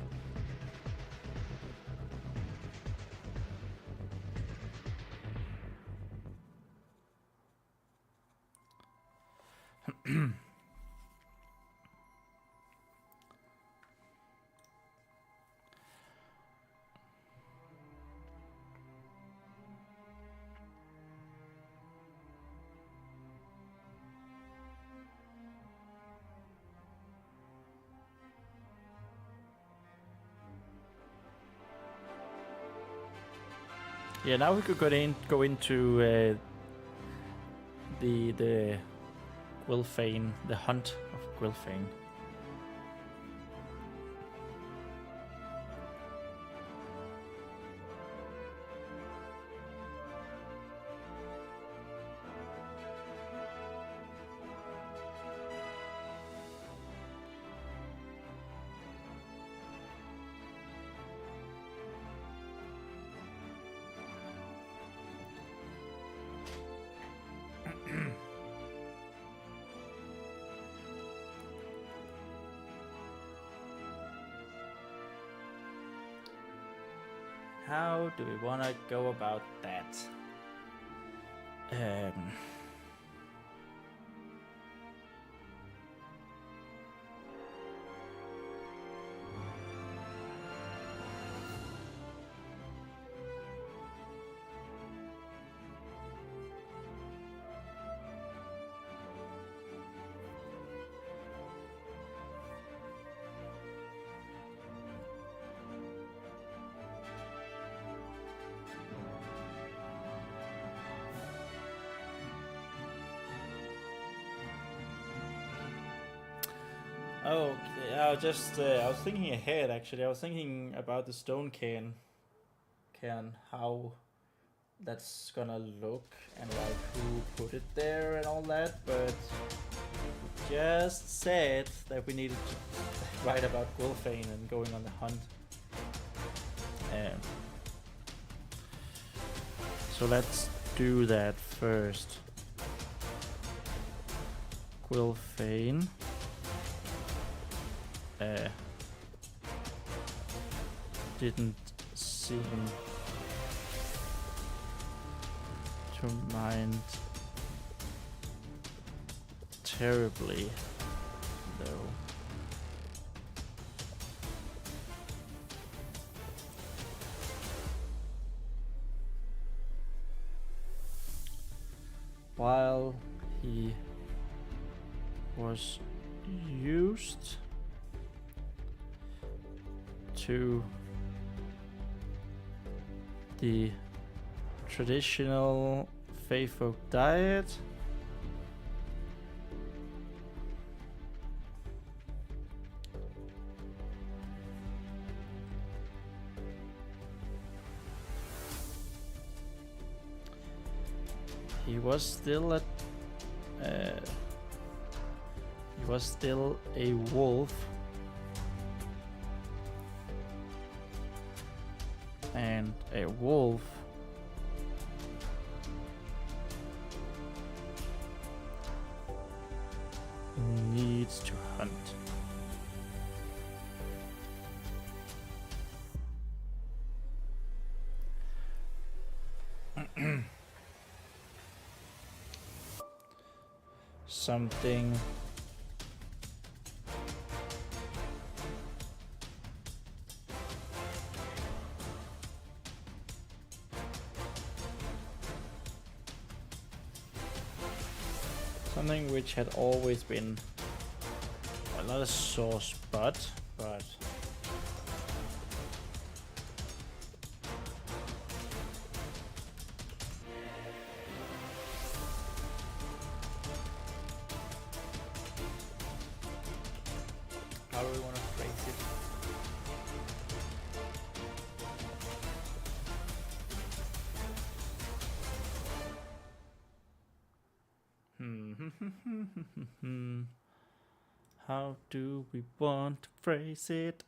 Yeah, now we could go into the Gwilfane, the hunt of Gwilfane. How do we want to go about that? Oh, okay. I was thinking ahead actually. I was thinking about the stone cairn, how that's gonna look and like who put it there and all that, but just said that we needed to write about Gwilfane and going on the hunt. So let's do that first. Gwilfane. Didn't seem to mind terribly, though. While he was used to the traditional Fae Folk diet, he was still a wolf, and a wolf needs to hunt. Something which had always been, well, not a sore spot, but how do we want to phrase it? How do we want to phrase it?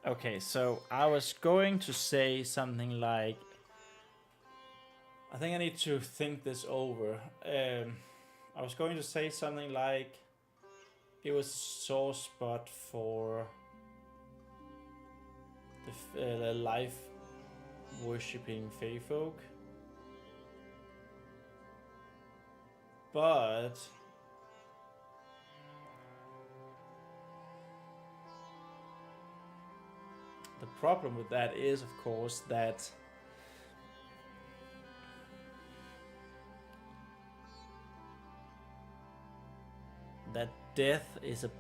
Okay, so I was going to say something like, I think I need to think this over. I was going to say something like, it was a sore spot for the life worshipping Fae Folk, but the problem with that is, of course, that death is a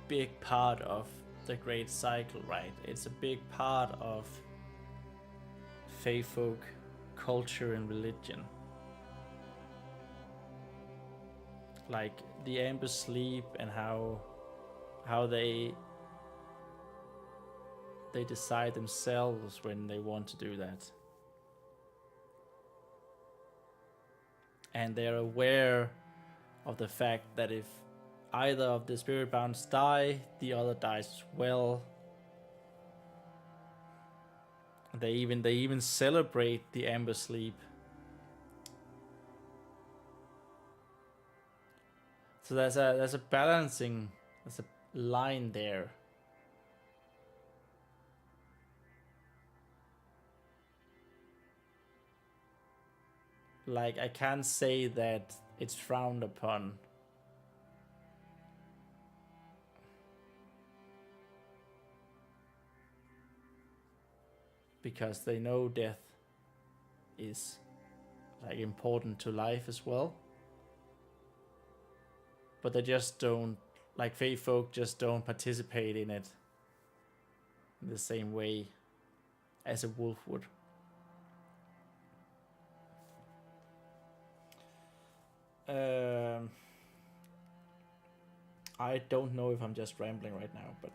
big part of the great cycle, right? It's a big part of Fae Folk culture and religion. Like the amber sleep and how they decide themselves when they want to do that. And they're aware of the fact that if either of the spirit bounds die, the other dies as well. They even celebrate the amber sleep. So there's a balancing, there's a line there. Like, I can't say that it's frowned upon. Because they know death is like important to life as well. But they just don't, like Fae Folk just don't participate in it in the same way as a wolf would. I don't know if I'm just rambling right now, but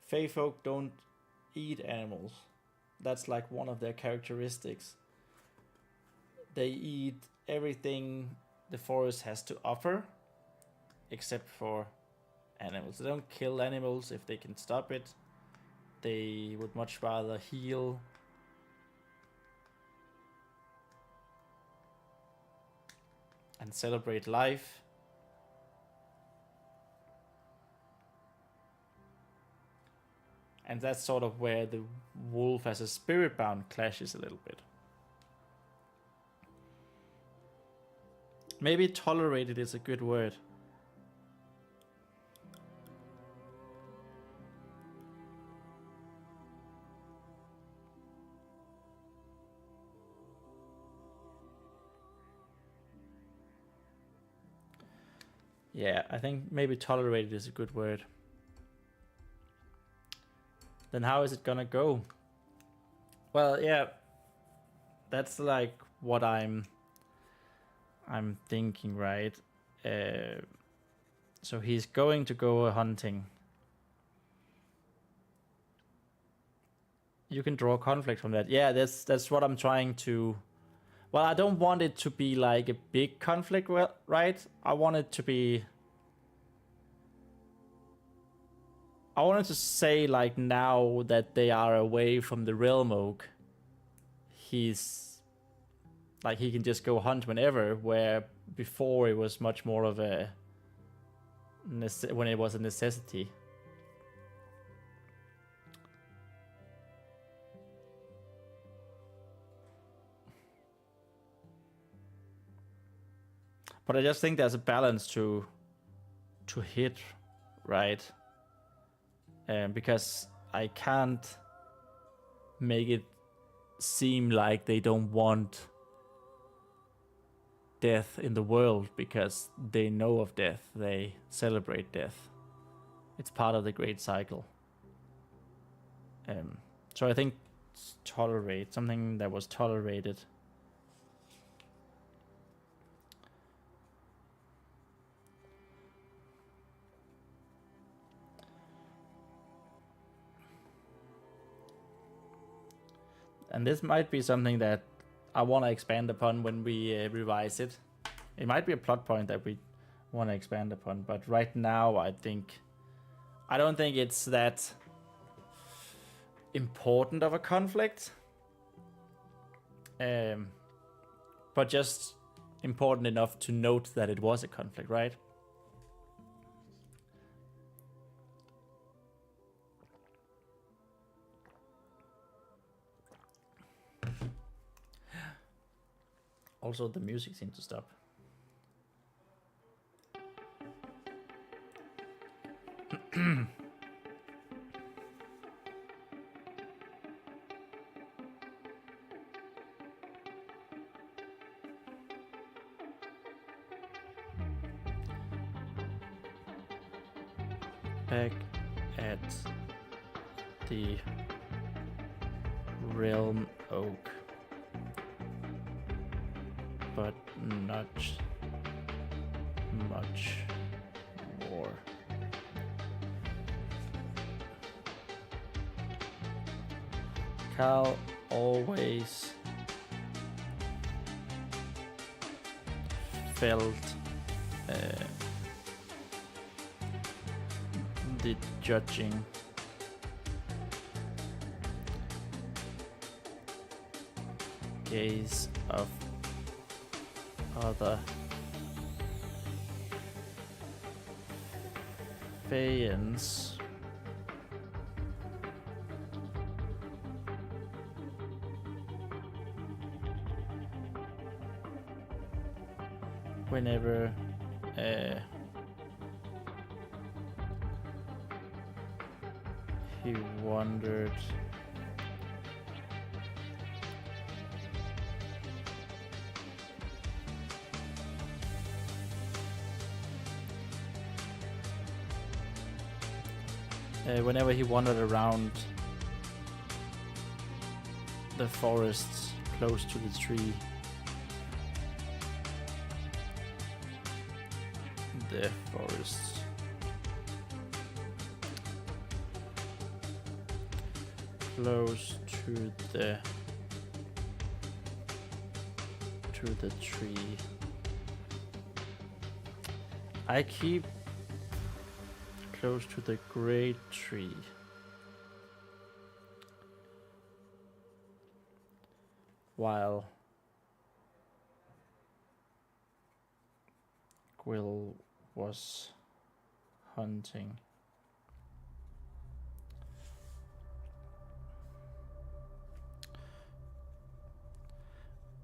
Fae Folk don't eat animals. That's like one of their characteristics. They eat everything the forest has to offer, except for animals. They don't kill animals if they can stop it. They would much rather heal and celebrate life. And that's sort of where the wolf as a spirit bound clashes a little bit. Maybe tolerated is a good word. Yeah, I think maybe tolerated is a good word. Then how is it gonna go? Well, yeah, that's like what I'm thinking, right? So he's going to go hunting. You can draw conflict from that. Yeah, that's what I'm trying to. Well, I don't want it to be like a big conflict, right? I want it to be. I wanted to say, like, now that they are away from the realm oak, he's like, he can just go hunt whenever, where before it was much more of a when it was a necessity. But I just think there's a balance to hit, right? Because I can't make it seem like they don't want death in the world because they know of death. They celebrate death. It's part of the great cycle. So I think tolerate, something that was tolerated. And this might be something that I want to expand upon when we revise it. It might be a plot point that we want to expand upon, but right now I don't think it's that important of a conflict. But just important enough to note that it was a conflict, right? Also, the music seems to stop. Back at the Realm Oak, but not much more. Cal always felt the judging gaze of other Faeans whenever he wandered around the forests close to the tree. The forests close to the tree. I keep close to the great tree. While Quill was hunting.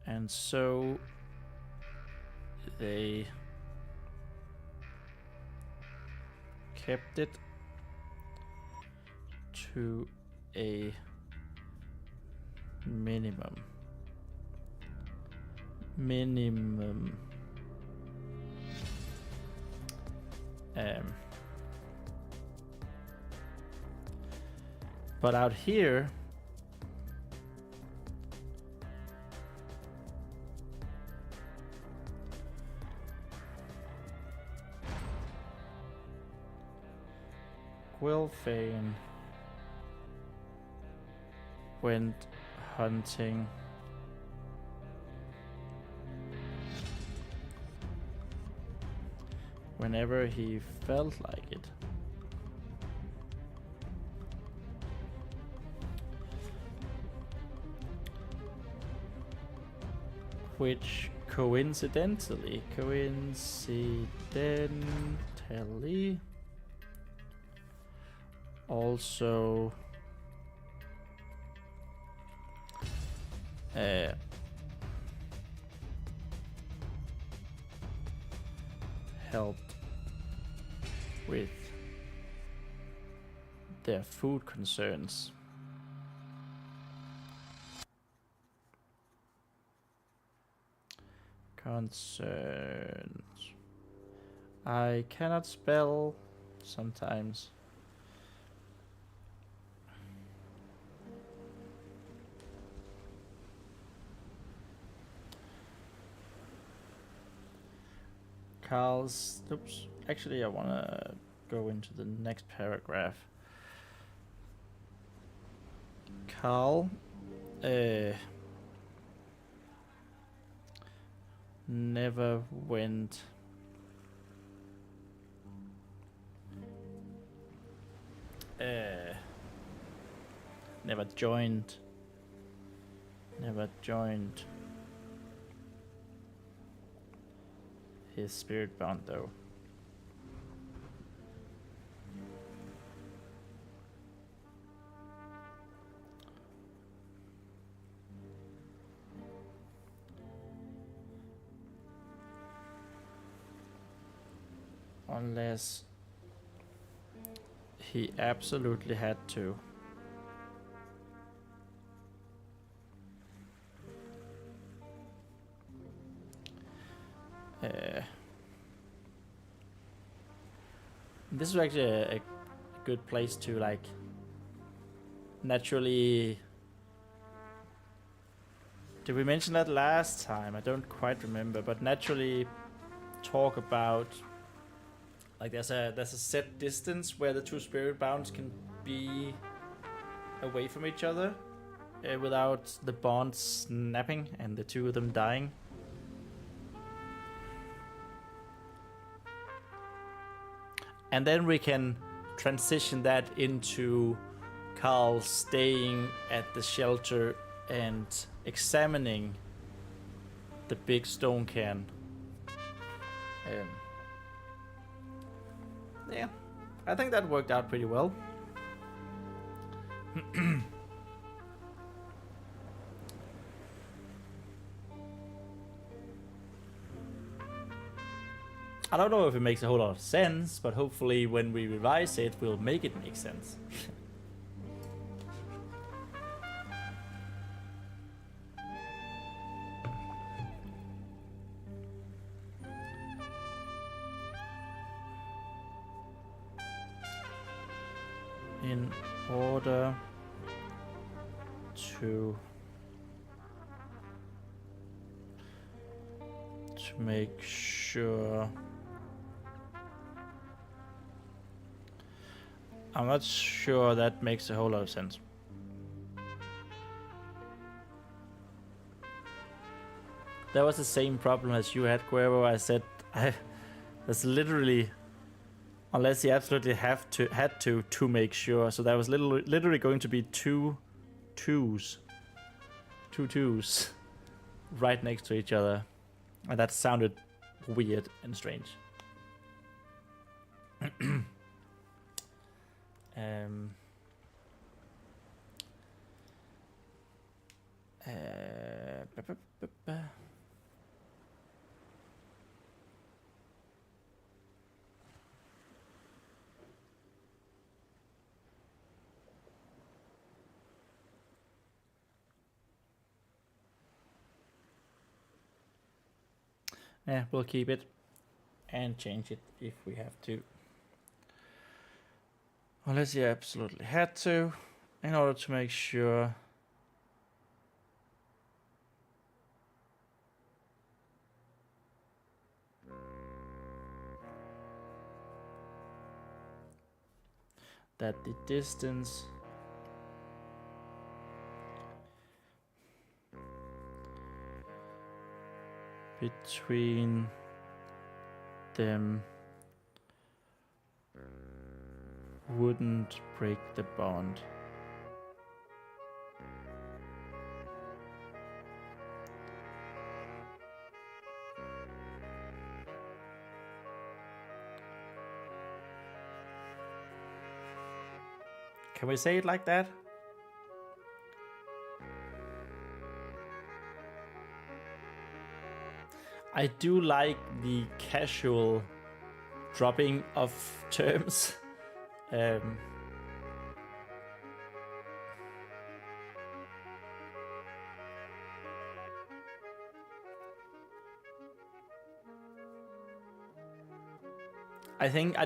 And so they kept it to a minimum. But out here, Quilfane went hunting whenever he felt like it. Which coincidentally also helped with their food concerns. I cannot spell sometimes. Carl's. Oops. Actually, I want to go into the next paragraph. Carl never went never joined his spirit bound though. Unless he absolutely had to. This is actually a good place to like naturally. Did we mention that last time? I don't quite remember, but naturally talk about like there's a set distance where the two spirit bounds can be away from each other without the bond snapping and the two of them dying. And then we can transition that into Carl staying at the shelter and examining the big stone cairn. Yeah, I think that worked out pretty well. I don't know if it makes a whole lot of sense, but hopefully when we revise it, we'll make it make sense. In order to make sure. I'm not sure that makes a whole lot of sense. That was the same problem as you had, Cuervo. I said that's literally, unless he absolutely had to make sure. So that was literally going to be two twos right next to each other, and that sounded weird and strange. Yeah, we'll keep it and change it if we have to. Unless you absolutely had to, in order to make sure. that the distance between them wouldn't break the bond. Can we say it like that? I do like the casual dropping of terms. I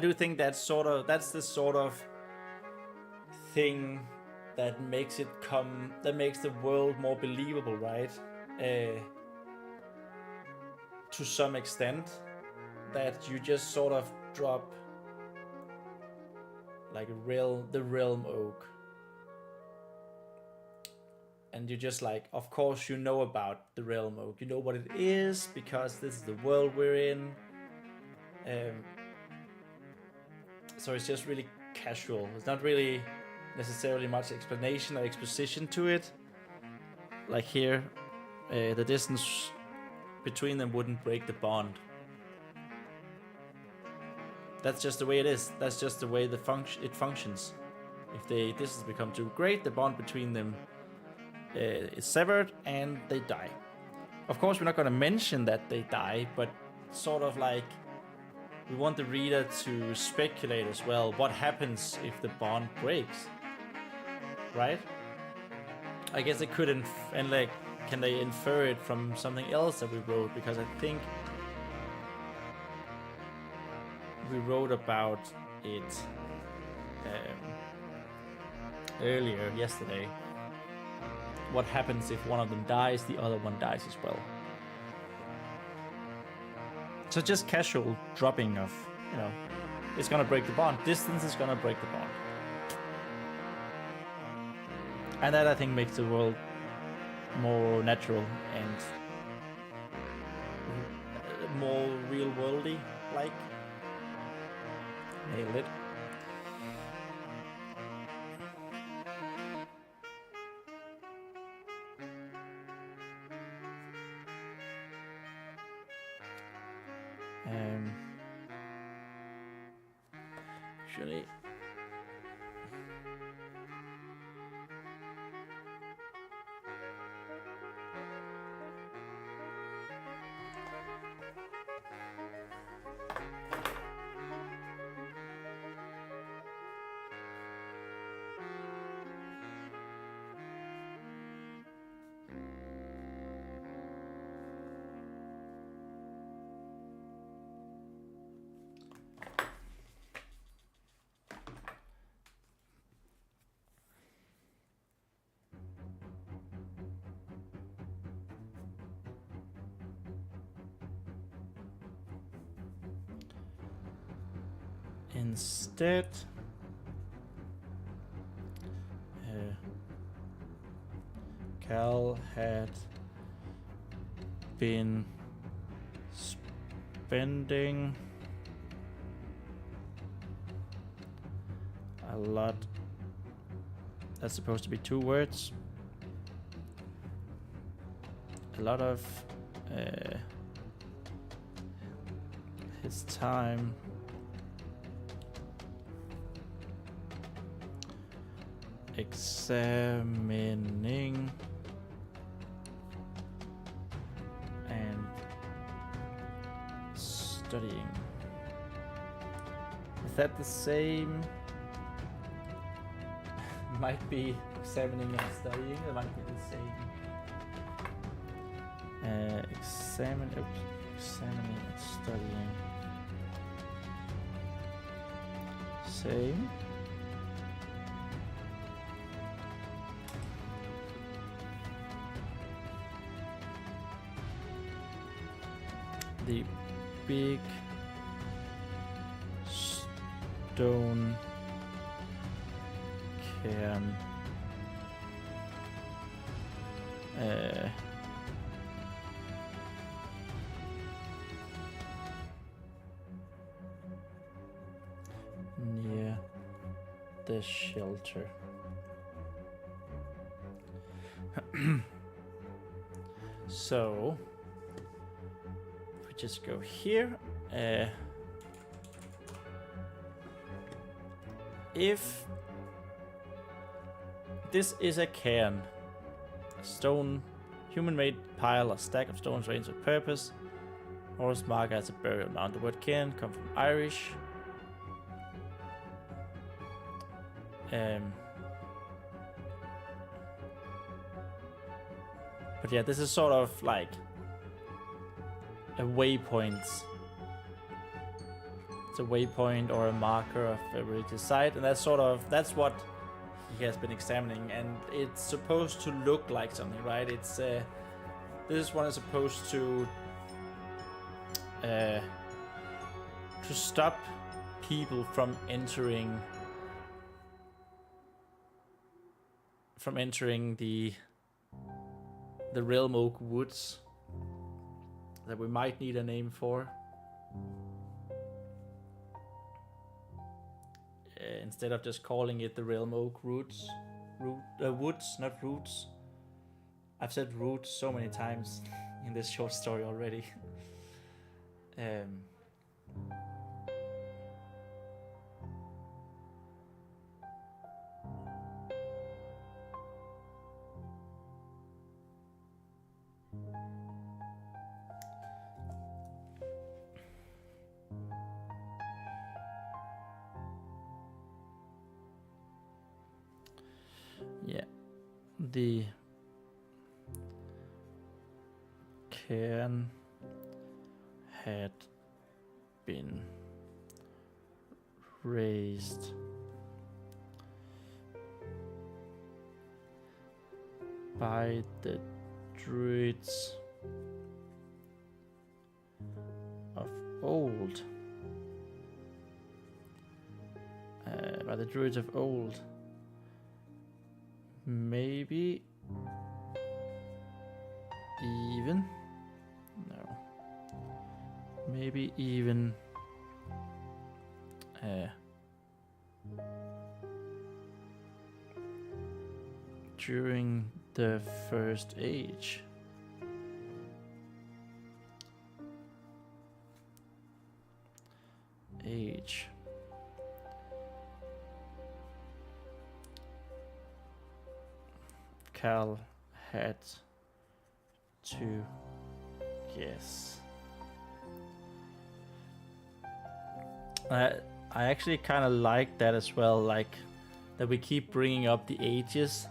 do think that's the sort of thing that makes the world more believable, right? To some extent, that you just sort of drop like the realm oak, and you just like, of course you know about the realm oak, you know what it is because this is the world we're in. So it's just really casual. It's not really necessarily much explanation or exposition to it. Like here, the distance between them wouldn't break the bond. That's just the way it is. That's just the way it functions. If the distance become too great, the bond between them is severed and they die. Of course, we're not going to mention that they die, but sort of like we want the reader to speculate as well. What happens if the bond breaks? Right? I guess they could and like, can they infer it from something else that we wrote? Because I think we wrote about it earlier yesterday. What happens if one of them dies, the other one dies as well? So just casual dropping of, it's gonna break the bond. Distance is gonna break the bond. And that, I think, makes the world more natural and more real-worldy, like. Nailed it. Actually, instead, Cal had been spending a lot. That's supposed to be 2 words. A lot of his time examining and studying. Is that the same? Might be examining and studying. It might be the same. Examining and studying. Same. The big stone cairn. Near the shelter. So if we just go here, if this is a cairn, a stone, human-made pile or stack of stones arranged with purpose, horse mark as a burial mound. The word cairn comes from Irish. But yeah, this is sort of like a waypoint. It's a waypoint or a marker of a religious site, and that's what he has been examining, and it's supposed to look like something, right? It's this one is supposed to stop people from entering the Realm Oak Woods that we might need a name for. Instead of just calling it the Realm Oak Woods, not roots. I've said roots so many times in this short story already. Yeah, the cairn had been raised by the druids of old. Maybe even during the First Age. Cal had to guess. I actually kind of like that as well, like that we keep bringing up the ages.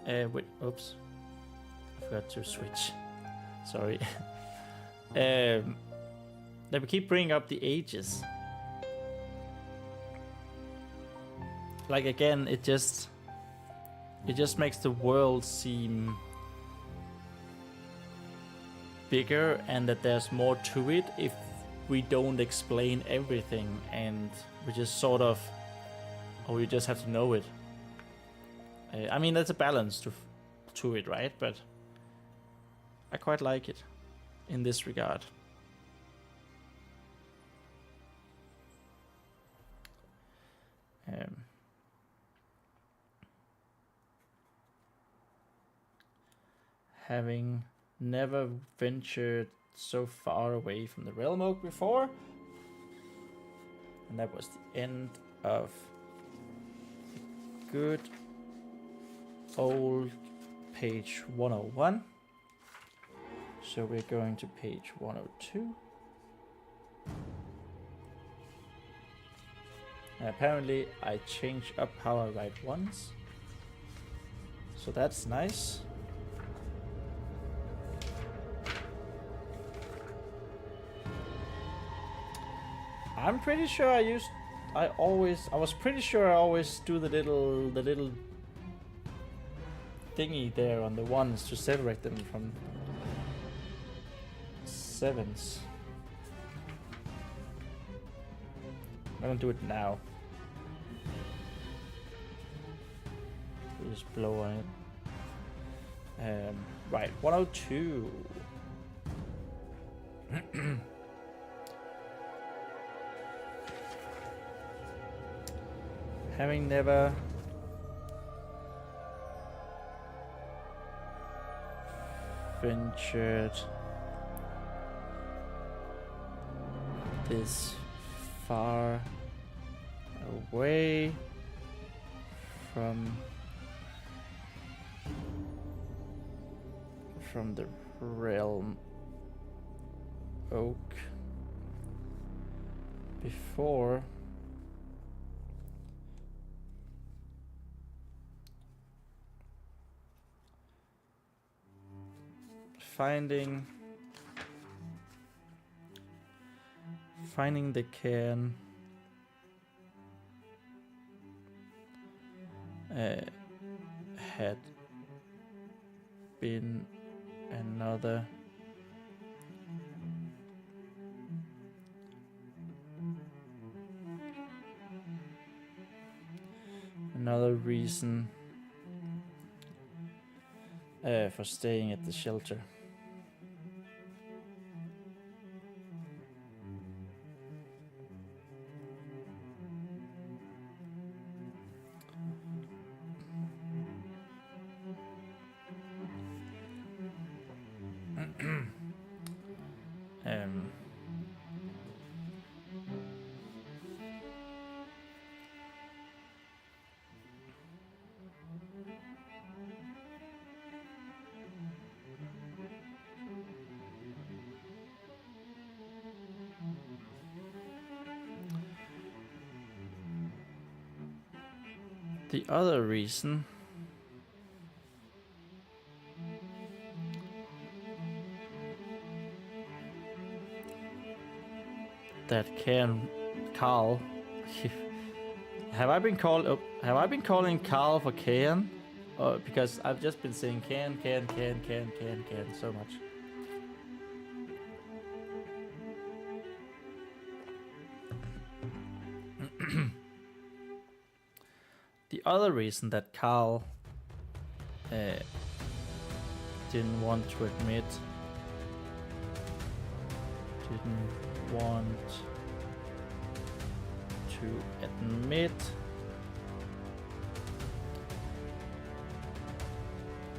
Wait, oops, I forgot to switch. Sorry. That we keep bringing up the ages. Like again, it just makes the world seem bigger, and that there's more to it if we don't explain everything, and we just you just have to know it. I mean, that's a balance to it, right? But I quite like it in this regard. Having never ventured so far away from the Realm Oak before. And that was the end of the good old page 101. So we're going to page 102. And apparently I changed up how I write once. So that's nice. I'm pretty sure I was pretty sure I always do the little thingy there on the ones to separate them from sevens. I'm gonna do it now. just blow on it. Right, 102. Having never ventured this far away from the realm oak before, finding the cairn had been another reason for staying at the shelter. The other reason that Carl have I been calling Carl for Cairn? Because I've just been saying can so much. The other reason that Carl didn't want to admit,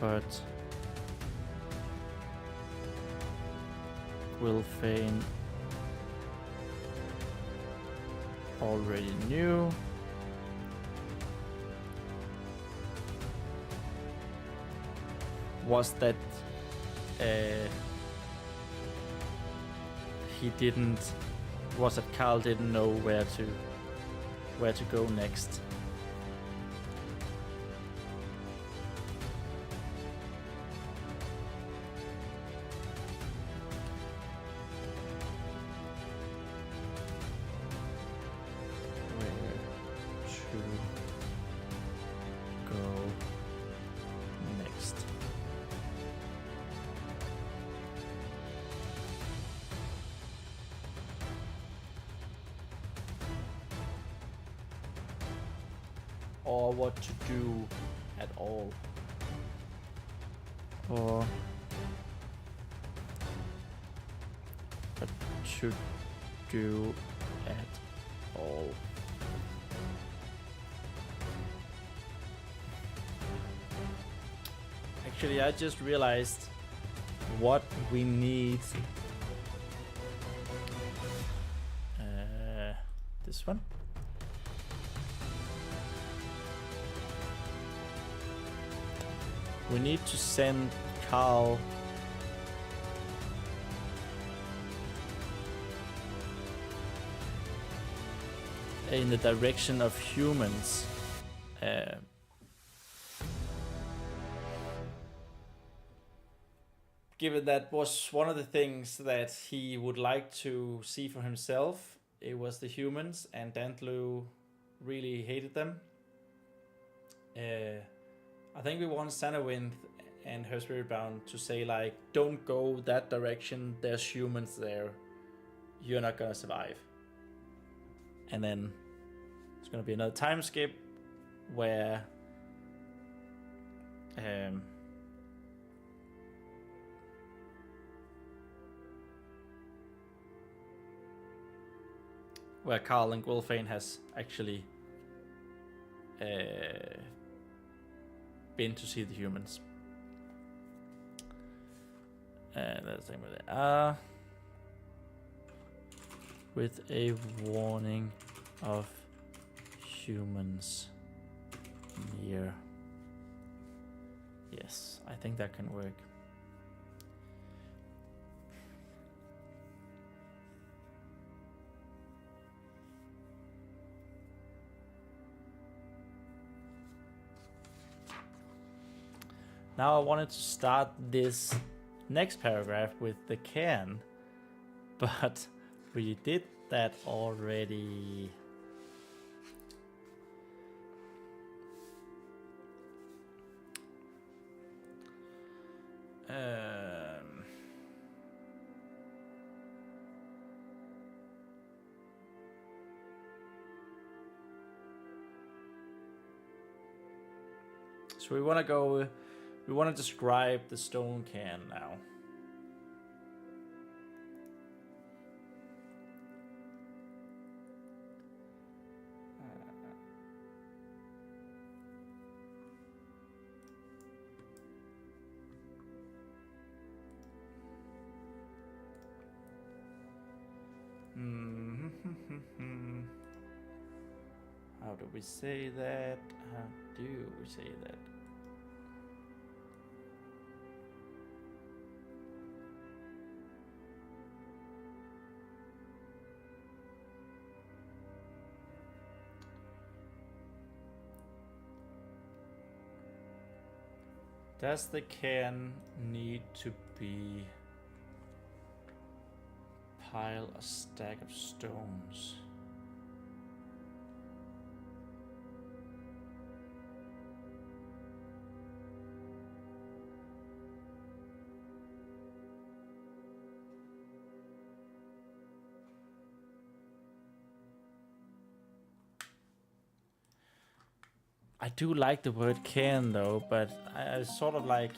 but Wilfane already knew, was that Carl didn't know where to go next. Or what to do at all. Or what to do at all. Actually, I just realized what we need. This one. We need to send Carl in the direction of humans. Given that was one of the things that he would like to see for himself, it was the humans, and Dantlu really hated them. I think we want Sanawind and her Spiritbound to say like, don't go that direction, there's humans there, you're not gonna survive. And then it's gonna be another time skip where where Carl and Gwilfane has actually been to see the humans. That's the thing with it. With a warning of humans near. Yes, I think that can work. Now I wanted to start this next paragraph with the can, but we did that already. So we want to go. We want to describe the stone can now. How do we say that? How do we say that? Does the can need to be pile a stack of stones? I do like the word can though, but I sort of like...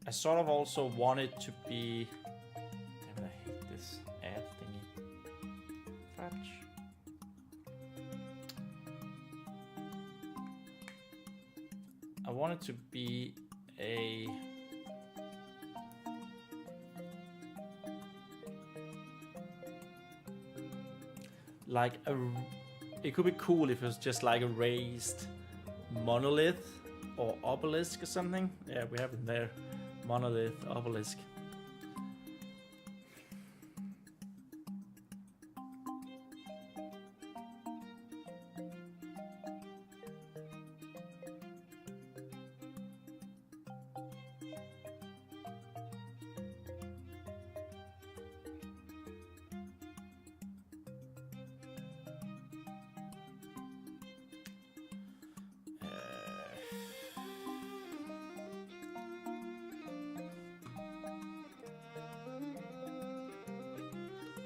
I sort of also want it to be... Damn it, I hate this ad thingy. Fudge. I want it to be a... like a, it could be cool if it was just like a raised monolith or obelisk or something. Yeah, we have it there. Monolith, obelisk.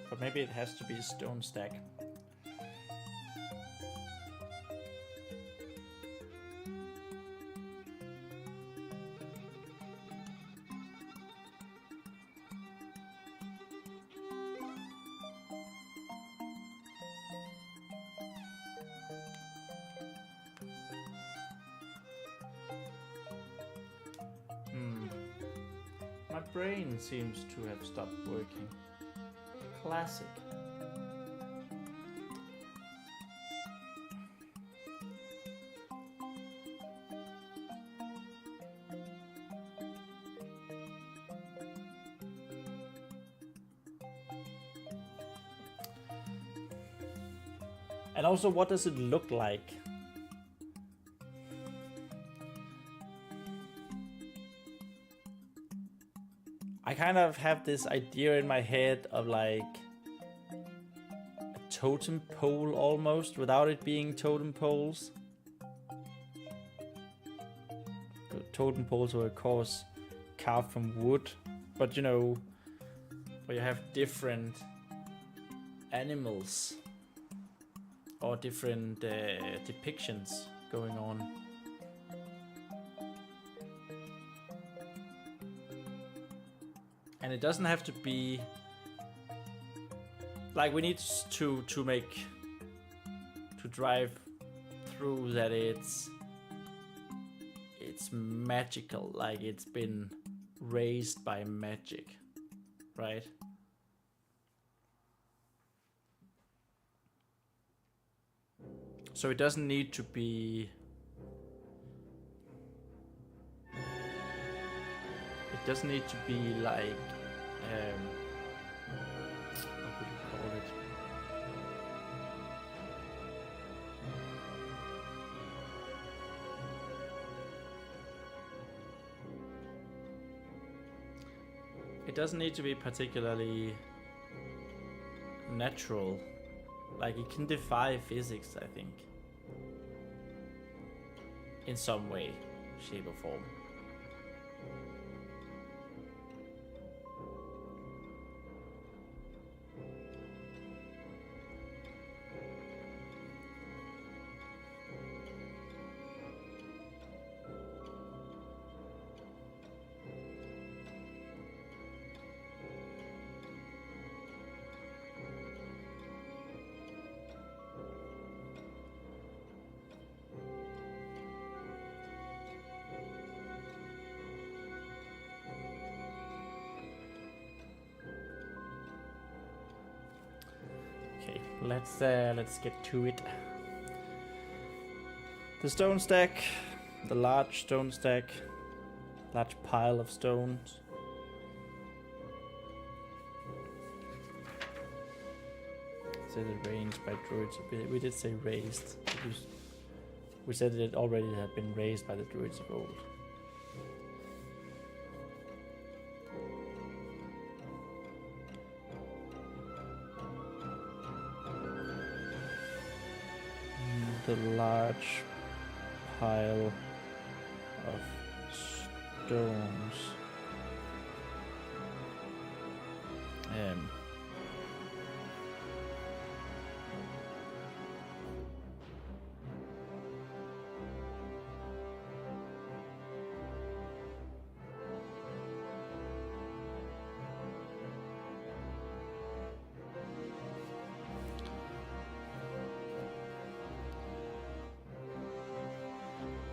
But maybe it has to be a stone stack. My brain seems to have stopped working. Classic. And also, what does it look like? I kind of have this idea in my head of like a totem pole almost, without it being totem poles. Totem poles were of course carved from wood, but you know, where you have different animals or different depictions going on. And it doesn't have to be like we need to drive through that it's magical, like it's been raised by magic, right? So it doesn't need to be. It doesn't need to be like what would you call it? It doesn't need to be particularly natural. Like it can defy physics, I think. In some way, shape or form. Let's get to it. The stone stack, the large stone stack, large pile of stones. Said it arranged by druids. We did say raised. We said it already had been raised by the druids of old. The large pile of stones.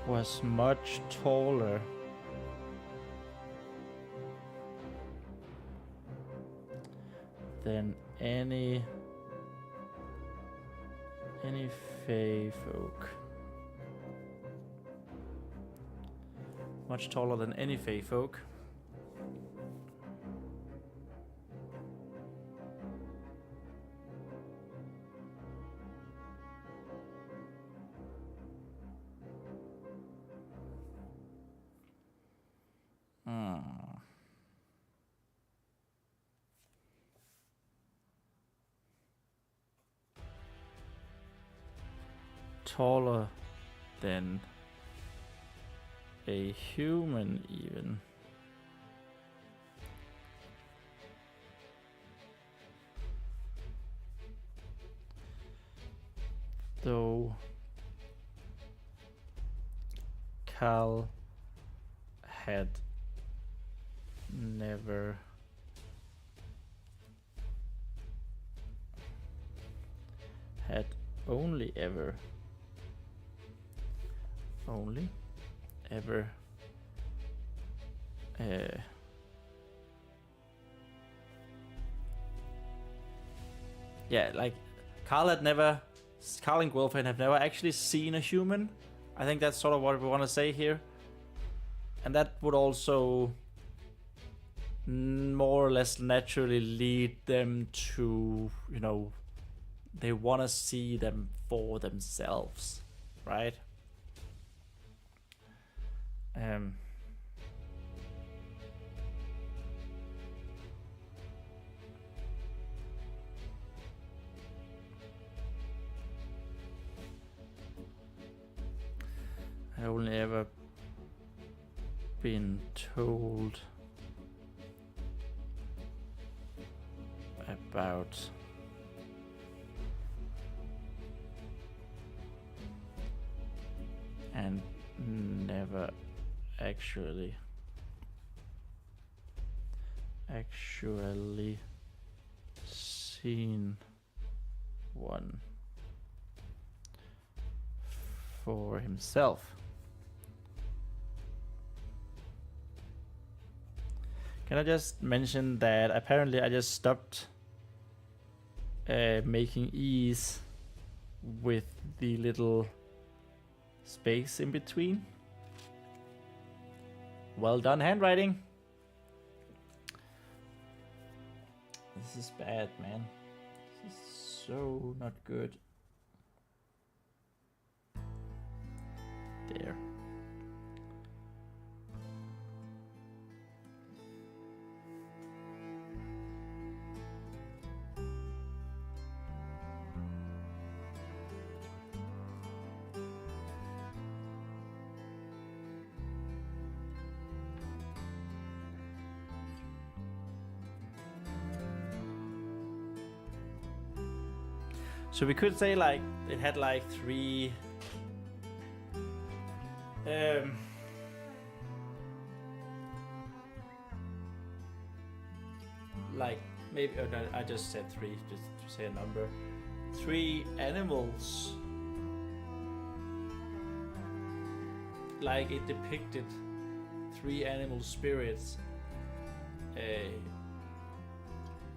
Was much taller than any Fae Folk. Much taller than any Fae Folk. Taller than a human even. Though Cal had never had only ever yeah, like Carl and Gwilfin have never actually seen a human. I think that's sort of what we want to say here. And that would also more or less naturally lead them to, you know, they want to see them for themselves, right? I only ever been told about and never actually seen one for himself. Can I just mention that apparently I just stopped making E's with the little space in between. Well done, handwriting. This is bad, man. This is so not good. There. So we could say like it had like three like maybe no, I just said three just to say a number. 3 animals, like it depicted 3 animal spirits,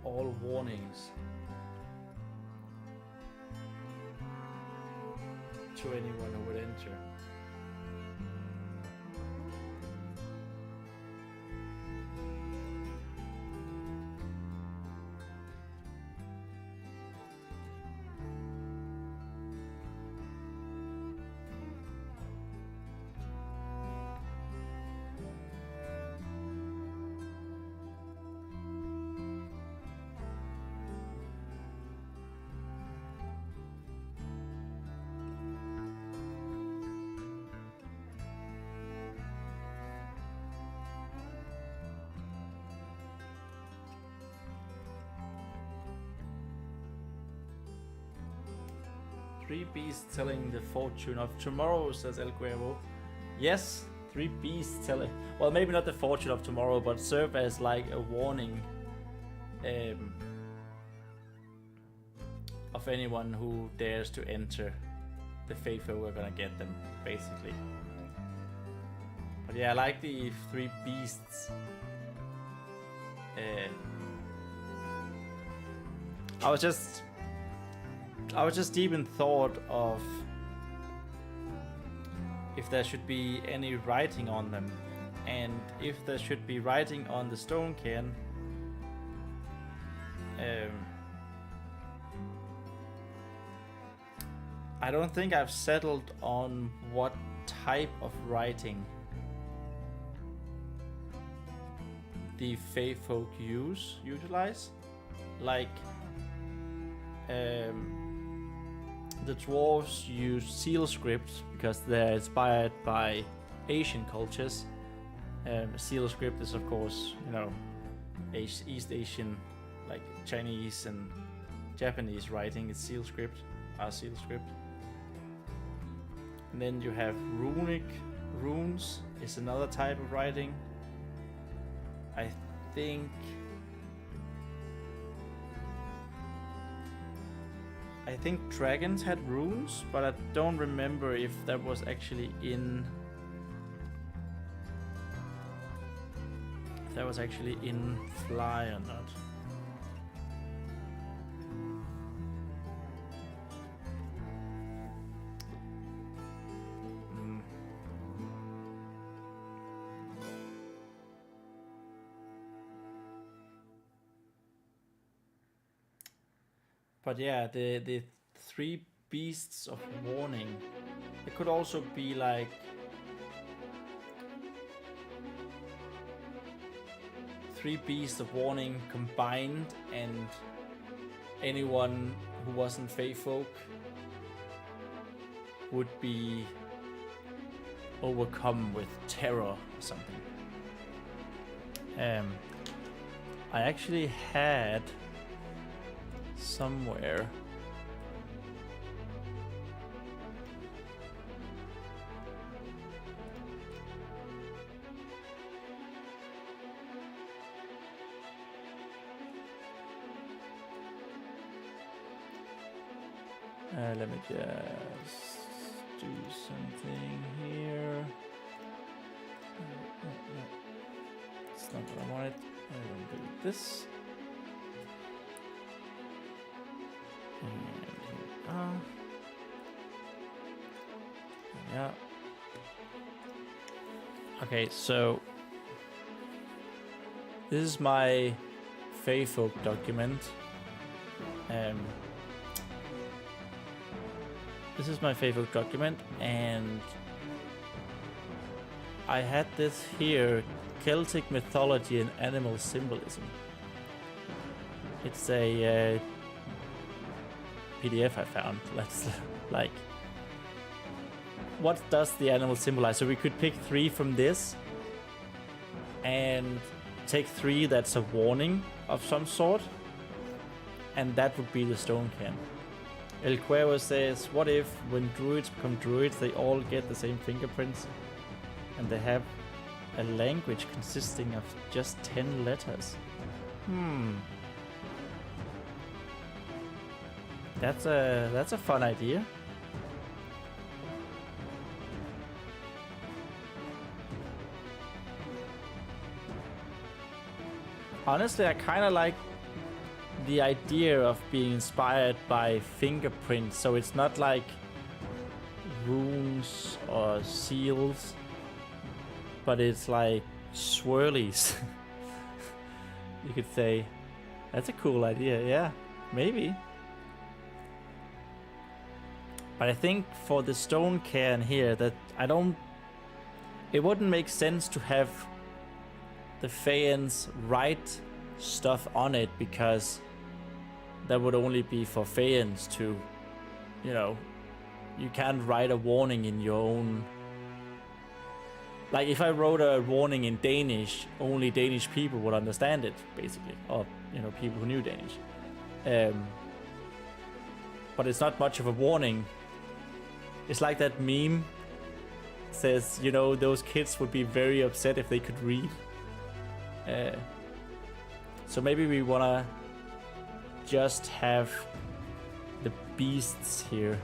all warnings to anyone who would enter. Three beasts telling the fortune of tomorrow, says El Cuervo. Yes, 3 beasts telling. Well, maybe not the fortune of tomorrow, but serve as like a warning of anyone who dares to enter. The Fae Folk are gonna get them, basically. But yeah, I like the 3 beasts. I was just deep in thought of if there should be any writing on them, and if there should be writing on the stone cairn. I don't think I've settled on what type of writing the Fae Folk utilize. Like the dwarves use seal script because they're inspired by Asian cultures. Seal script is, of course, you know, East Asian, like Chinese and Japanese writing. It's seal script, seal script. And then you have runes is another type of writing. I think dragons had runes, but I don't remember if that was actually in Fly or not. But yeah, the 3 beasts of warning. It could also be like three beasts of warning combined, and anyone who wasn't Fae Folk would be overcome with terror or something. I actually had somewhere Let me just do something here. It's not what I wanted. I'm gonna do this. And here we are. Yeah. Okay, so this is my Fae Folk document. This is my Fae Folk document, and I had this here, Celtic mythology and animal symbolism. It's a PDF I found. Let's like, what does the animal symbolize? So we could pick 3 from this and take 3 that's a warning of some sort, and that would be the stone can. El Cuervo says, what if when druids become druids they all get the same fingerprints and they have a language consisting of just 10 letters? That's a fun idea. Honestly, I kind of like the idea of being inspired by fingerprints, so it's not like runes or seals, but it's like swirlies. You could say that's a cool idea. Yeah, maybe. But I think for the stone cairn here, that it wouldn't make sense to have the Faians write stuff on it, because that would only be for Faians to, you can't write a warning in your own. Like if I wrote a warning in Danish, only Danish people would understand it, basically, or people who knew Danish. But it's not much of a warning. It's like that meme says, those kids would be very upset if they could read. So maybe we wanna just have the beasts here.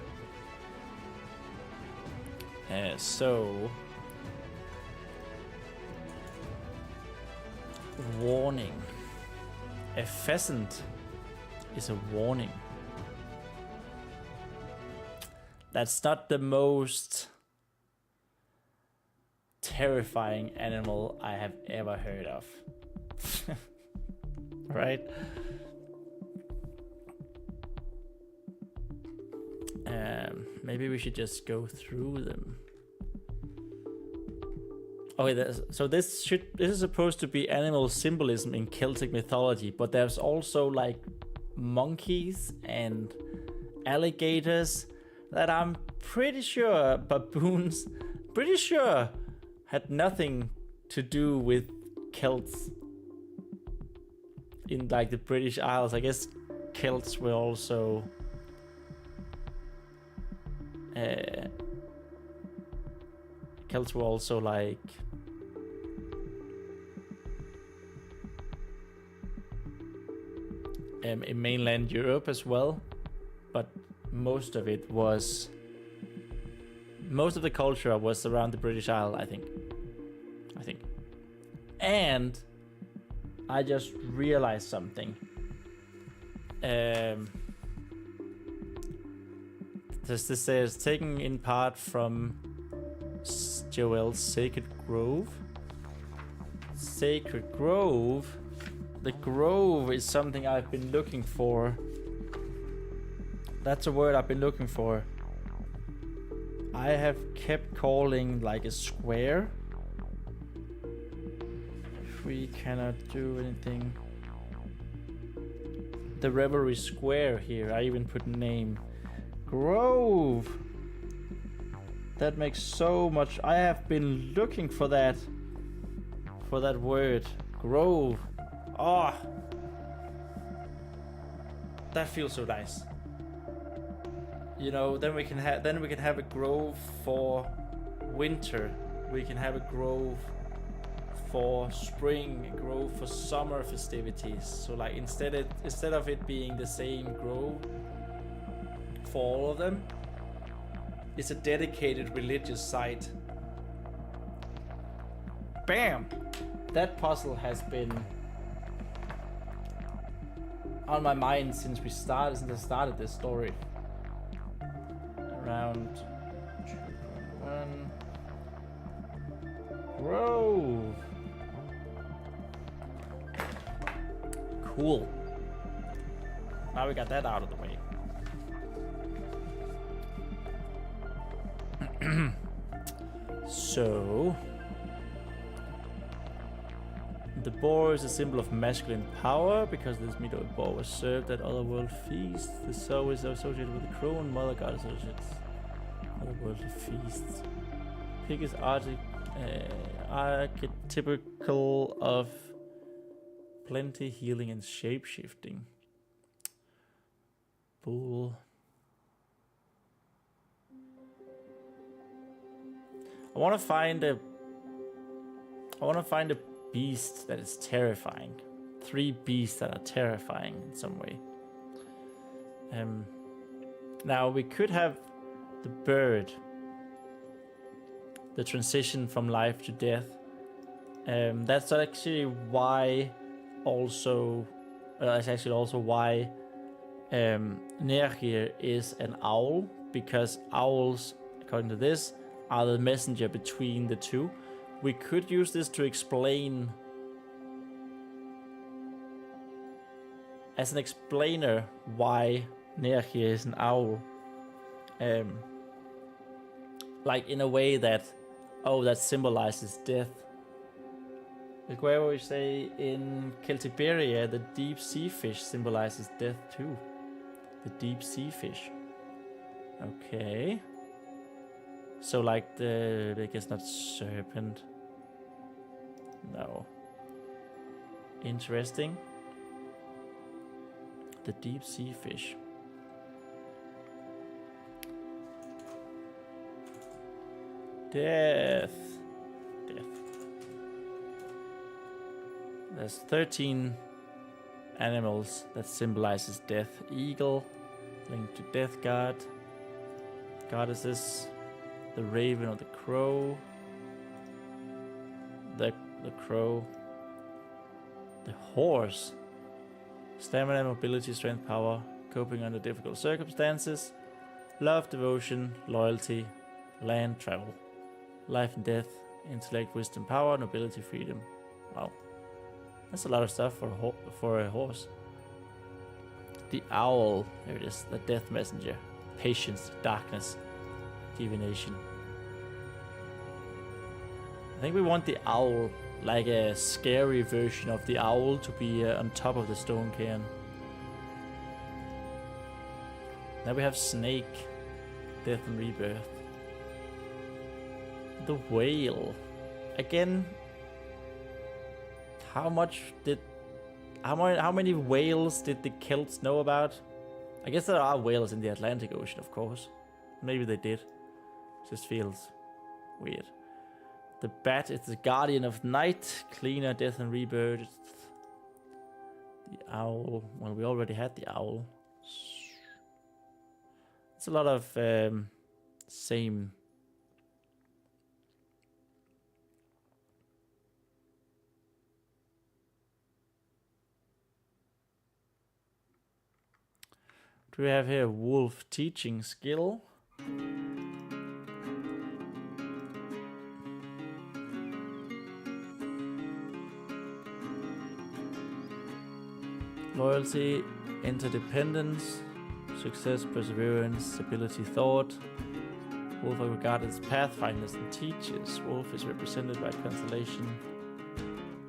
So warning. A pheasant is a warning. That's not the most terrifying animal I have ever heard of. Right? Maybe we should just go through them. Okay, so this is supposed to be animal symbolism in Celtic mythology, but there's also like monkeys and alligators that I'm pretty sure, baboons, pretty sure had nothing to do with Celts in like the British Isles. I guess Celts were also like in mainland Europe as well, but most of the culture was around the British Isle, I think. And I just realized something. This says taken in part from Joel's Sacred Grove. Sacred Grove. The grove is something I've been looking for. That's a word I've been looking for. I have kept calling like a square. We cannot do anything. The Revelry Square here. I even put name. Grove. That makes so much. I have been looking for that word. Grove. Oh, that feels so nice. Then we can have a grove for winter. We can have a grove for spring, a grove for summer festivities. So like instead of it being the same grove for all of them is a dedicated religious site. Bam! That puzzle has been on my mind since I started this story. Around 1 Grove. Cool. Now we got that out of the way. So the boar is a symbol of masculine power because this meat of a boar was served at otherworld feasts. The sow is associated with the crow and mother god associates otherworldly feasts. Pig is archetypical of plenty, healing, and shape-shifting. Bull. I want to find a beast that is terrifying. 3 beasts that are terrifying in some way. Now we could have the bird, the transition from life to death. That's actually why also Nergir is an owl, because owls, according to this, are the messenger between the two. We could use this to explain, as an explainer, why Nergir is an owl. Like in a way that, that symbolizes death. Like where we say in Celtiberia, the deep sea fish symbolizes death too. The deep sea fish. Okay. So like I guess not serpent. No. Interesting. The deep sea fish. Death. There's 13 animals that symbolizes death. Eagle, linked to death god. Goddesses, the raven or the crow. The crow. The horse. Stamina, mobility, strength, power, coping under difficult circumstances. Love, devotion, loyalty, land, travel. Life and death, intellect, wisdom, power, nobility, freedom. Wow. That's a lot of stuff for a horse. The owl, there it is, the death messenger. Patience, darkness, divination. I think we want the owl, like a scary version of the owl, to be on top of the stone cairn. Now we have snake, death and rebirth. The whale. Again, how many whales did the Celts know about? I guess there are whales in the Atlantic Ocean, of course. Maybe they did. Just feels weird. The bat is the guardian of night, cleaner, death and rebirth. The owl. Well, we already had the owl. It's a lot of same. Do we have here wolf teaching skill? Loyalty, interdependence, success, perseverance, ability, thought. Wolf are regarded as pathfinders and teachers. Wolf is represented by constellation.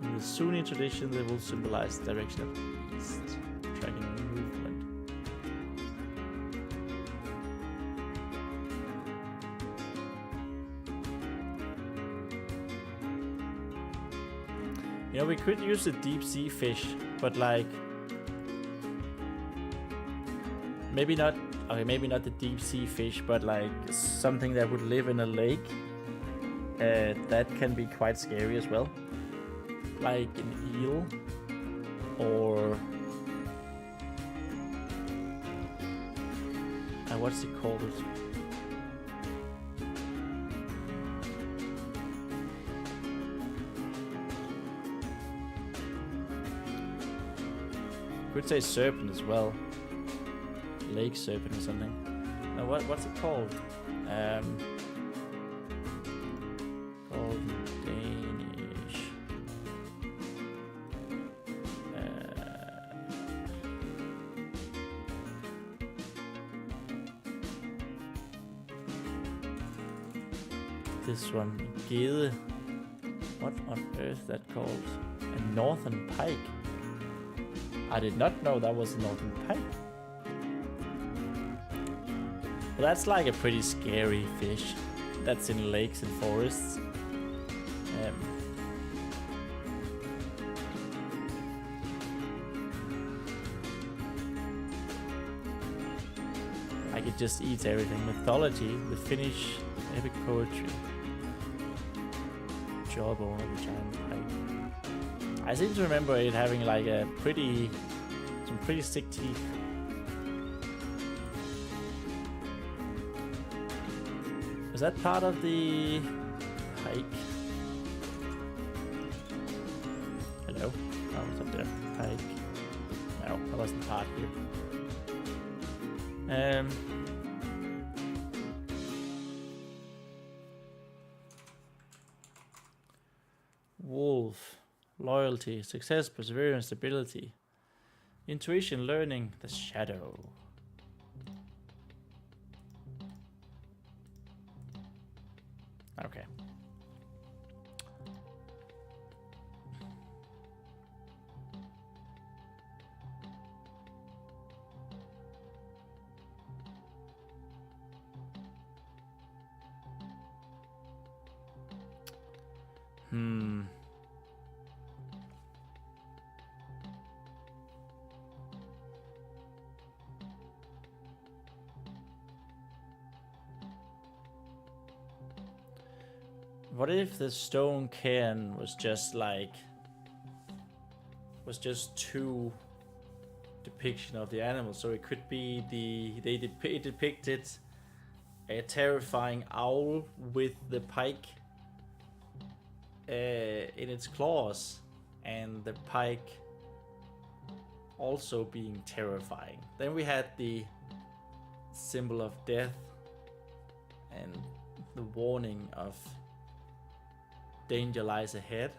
In the Sunni tradition, they will symbolize the direction of the east, tracking movement. You know, we could use the deep sea fish, but like maybe not the deep sea fish, but like something that would live in a lake. That can be quite scary as well. Like an eel What's it called? Could say serpent as well. Lake serpent or something. No, what's it called? Called Danish. This one, Gede. What on earth that called? A northern pike. I did not know that was a northern pike. Well, that's like a pretty scary fish. That's in lakes and forests. Like it just eats everything. Mythology, the Finnish epic poetry. Jawbone of a giant pike. I seem to remember it having like some pretty sick teeth. Is that part of the hike? Hello? Oh, it's up there. Hike. No, that wasn't part here. Wolf. Loyalty, success, perseverance, stability. Intuition, learning, the shadow. Okay. What if the stone cairn was just two depiction of the animal? So it could be it depicted a terrifying owl with the pike in its claws, and the pike also being terrifying. Then we had the symbol of death and the warning of danger lies ahead.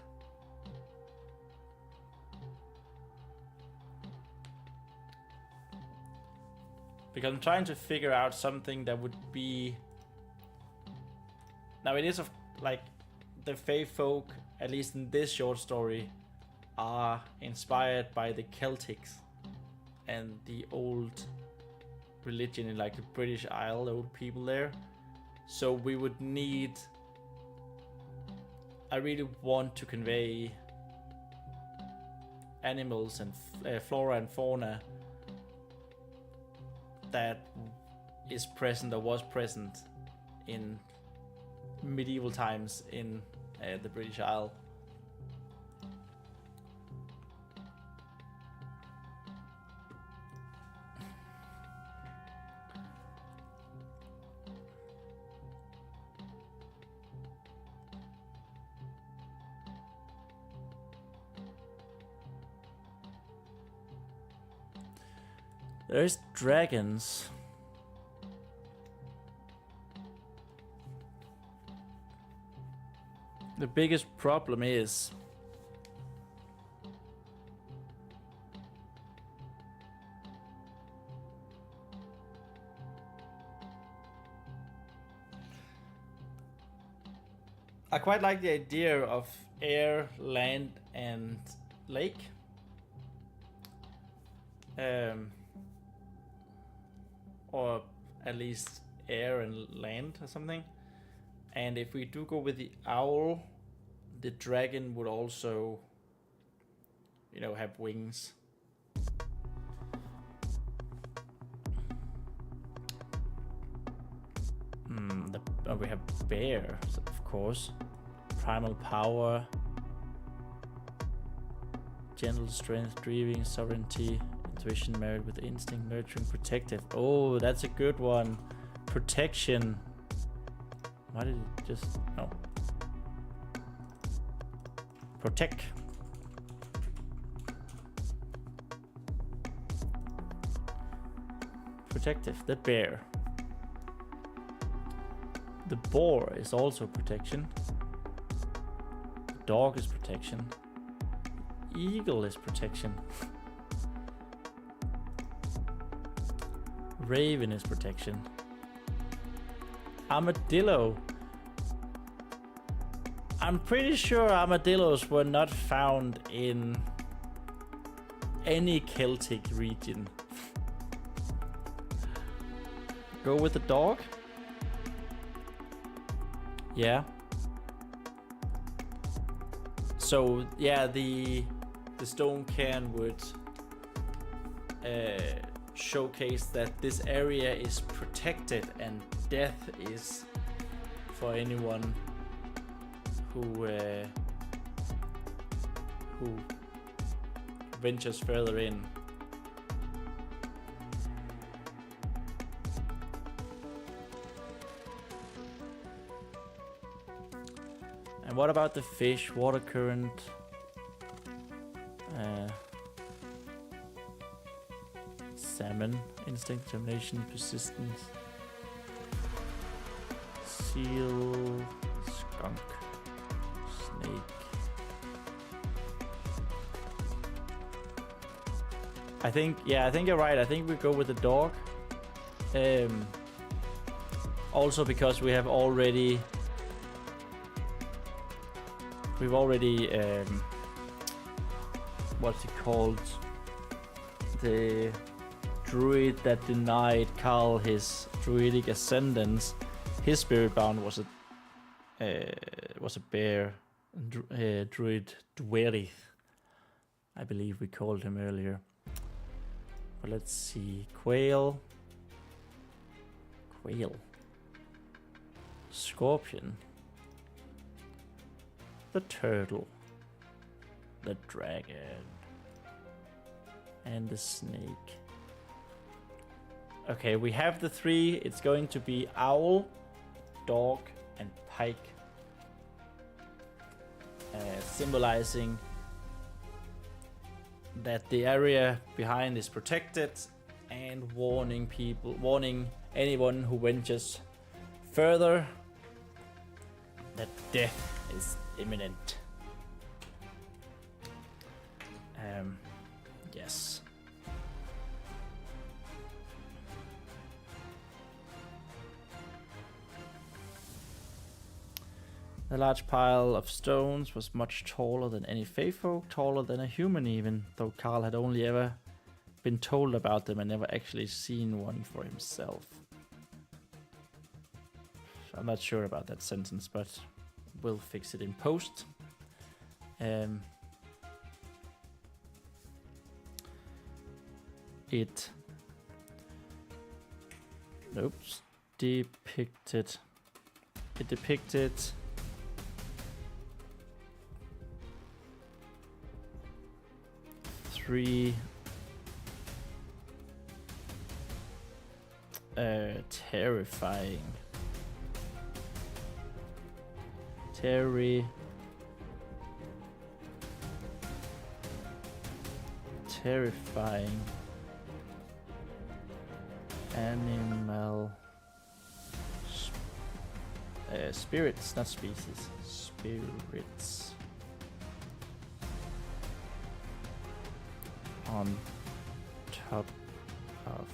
Because I'm trying to figure out something that would be... Now it is like the Fae Folk, at least in this short story, are inspired by the Celtics and the old religion in like the British Isle, the old people there. So we would need... I really want to convey animals and flora and fauna that is present or was present in medieval times in the British Isle. There's dragons. The biggest problem is I quite like the idea of air, land, and lake. Or at least air and land or something. And if we do go with the owl, the dragon would also, have wings. We have bear, of course. Primal power. Gentle strength, grieving, sovereignty, Intuition married with instinct, nurturing, protective. Oh, that's a good one. Protection. Why did it just... No. Protect. Protective. The bear. The boar is also protection. The dog is protection. Eagle is protection. Raven is protection. Armadillo. I'm pretty sure armadillos were not found in any Celtic region. Go with the dog? Yeah. So yeah, the stone cairn would showcase that this area is protected and death is for anyone who ventures further in. And what about the fish? Water current. Salmon. Instinct, determination, persistence. Seal. Skunk. Snake. I think you're right. I think we go with the dog. Also because we've already what's it called? The druid that denied Carl his druidic ascendance. His spirit bound was a bear, druid Dwerith. I believe we called him earlier. But let's see, quail, scorpion, the turtle, the dragon, and the snake. Okay, we have the three. It's going to be owl, dog, and pike, symbolizing that the area behind is protected and warning anyone who ventures further that death is imminent. Yes. The large pile of stones was much taller than any Fae Folk, taller than a human even, though Carl had only ever been told about them and never actually seen one for himself. I'm not sure about that sentence, but we'll fix it in post. It depicted 3 terrifying animal spirits, not species, spirits on top of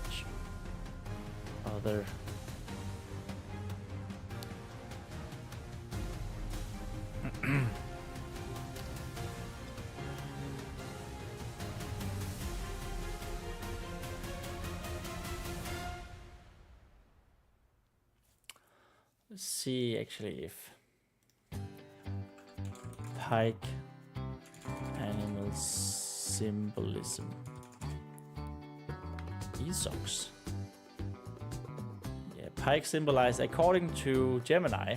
each other. Let's see actually if pike animal symbolism. Esox. Yeah, pike symbolize, according to Gemini,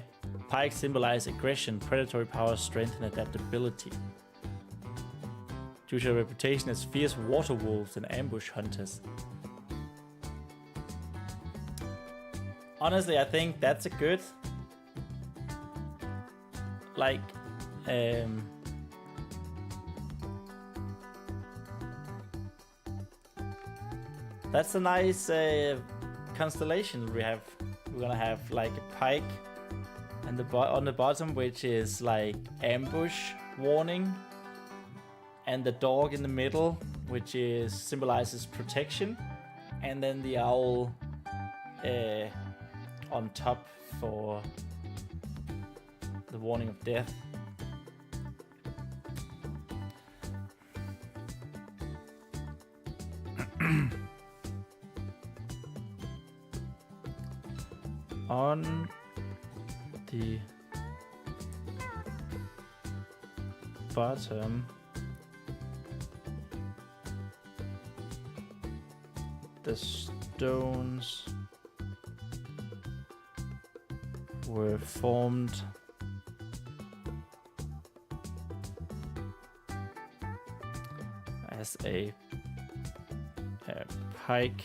pike symbolize aggression, predatory power, strength, and adaptability. due to their reputation as fierce water wolves and ambush hunters. Honestly, I think that's a good, like, that's a nice constellation we have. We're gonna have like a pike and on the bottom, which is like ambush warning, and the dog in the middle, which is symbolizes protection, and then the owl on top for the warning of death. On the bottom, the stones were formed as a pike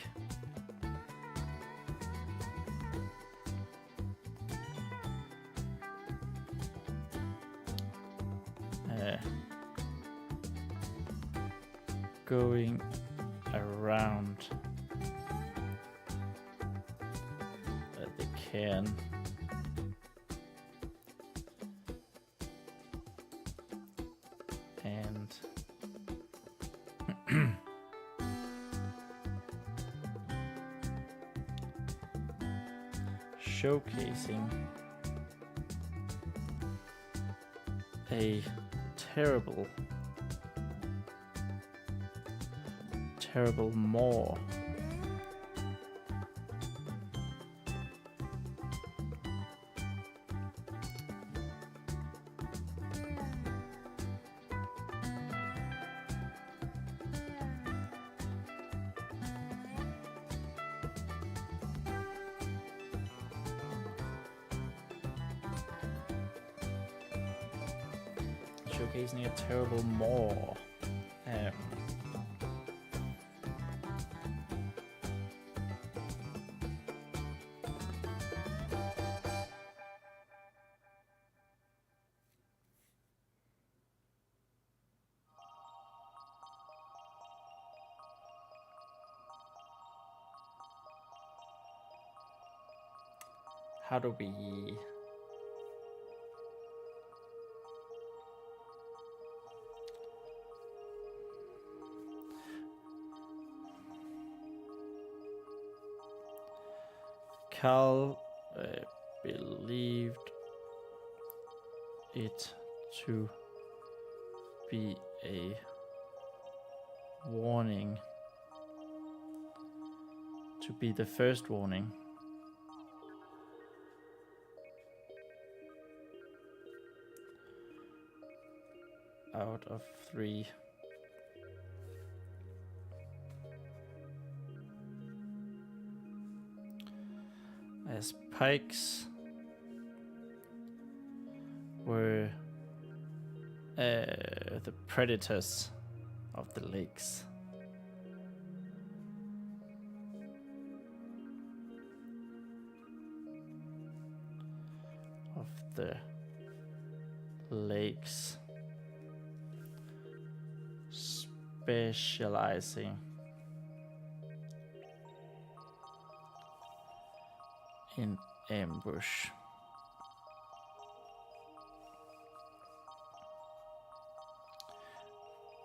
going around the cairn. And showcasing a terrible maw. Showcasing a terrible maw. How do we Cal believed it to be a warning, to be the first warning. Out of 3. As pikes were the predators of the lakes. Of the lakes. Specializing in ambush.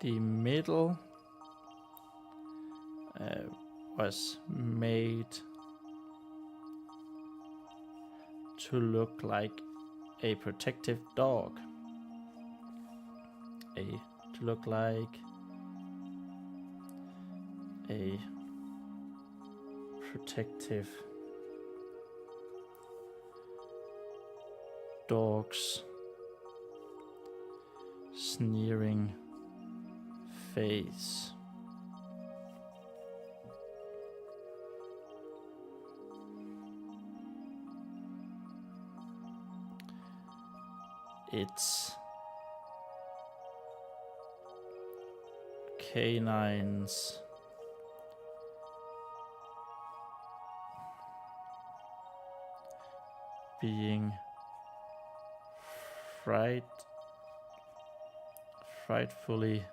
The middle was made to look like a protective dog. To look like a protective dog's sneering face. Its canines. Being frightfully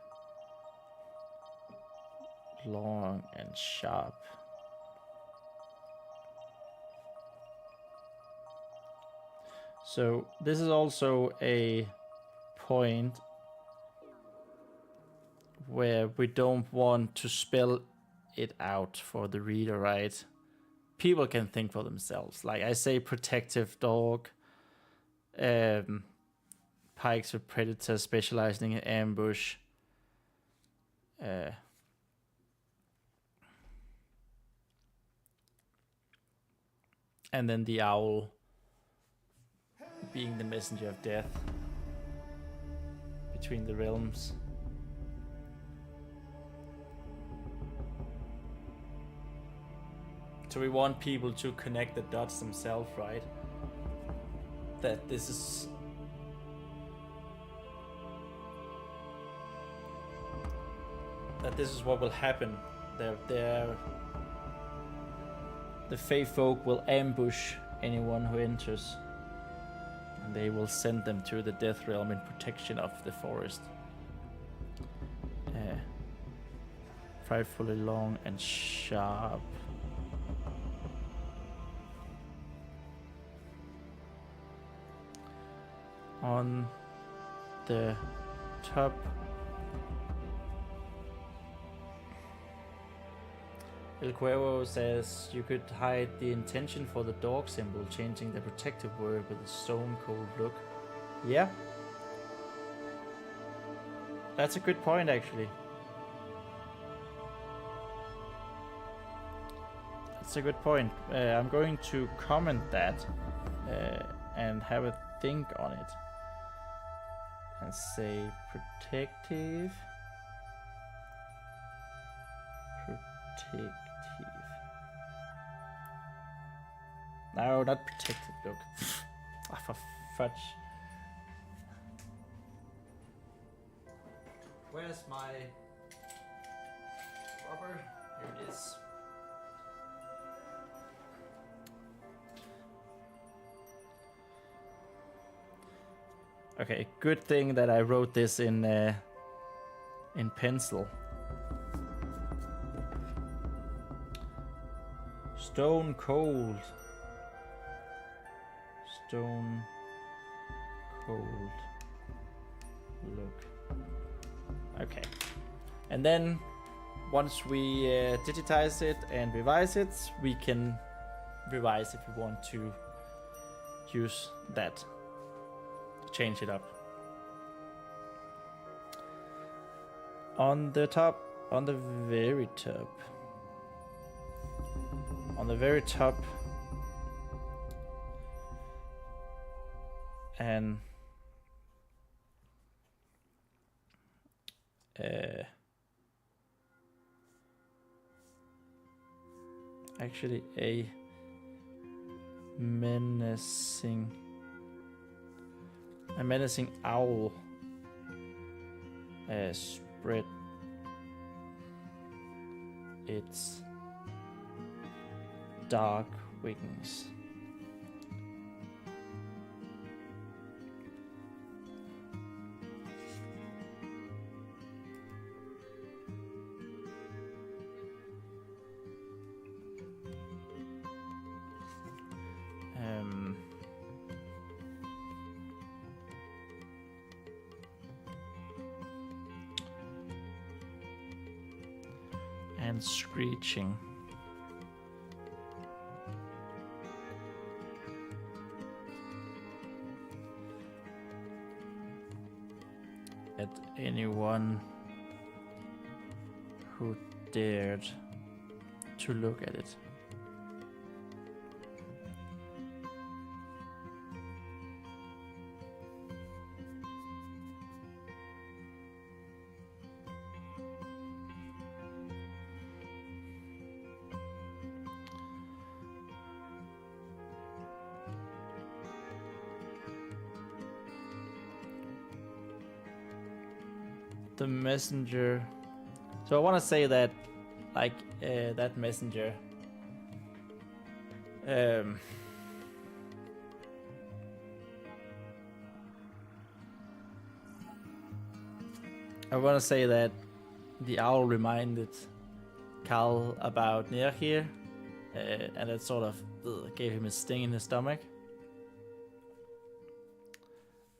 long and sharp. So this is also a point where we don't want to spell it out for the reader, right? People can think for themselves. Like I say, protective dog, pikes with predators specializing in ambush. And then the owl being the messenger of death between the realms. So we want people to connect the dots themselves, right? That this is what will happen. The Fae Folk will ambush anyone who enters, and they will send them to the Death Realm in protection of the forest. Frightfully long and sharp. On the top, El Cuervo says you could hide the intention for the dog symbol, changing the protective word with a stone cold look. Yeah. That's a good point, actually. That's a good point. I'm going to comment that and have a think on it. And say protective. No, not protective. Look. Ah, for fudge. Where's my rubber? Here it is. Okay, good thing that I wrote this in pencil. Stone cold. Stone cold look. Okay. And then once we digitize it and revise it, we can revise if we want to use that. Change it up. On the top, on the very top, and actually a menacing owl spread its dark wings. And screeching. At anyone who dared to look at it. The messenger So I want to say that, like, that messenger. I want to say that the owl reminded Carl about Dair here, and it sort of gave him a sting in his stomach.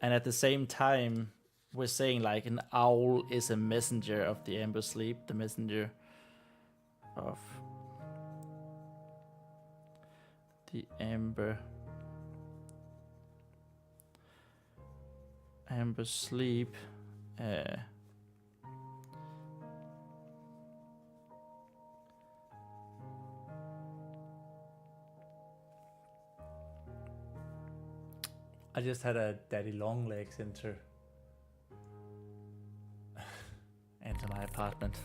And at the same time, we're saying like an owl is a messenger of the amber sleep, the messenger of the amber sleep. I just had a daddy long legs enter my apartment.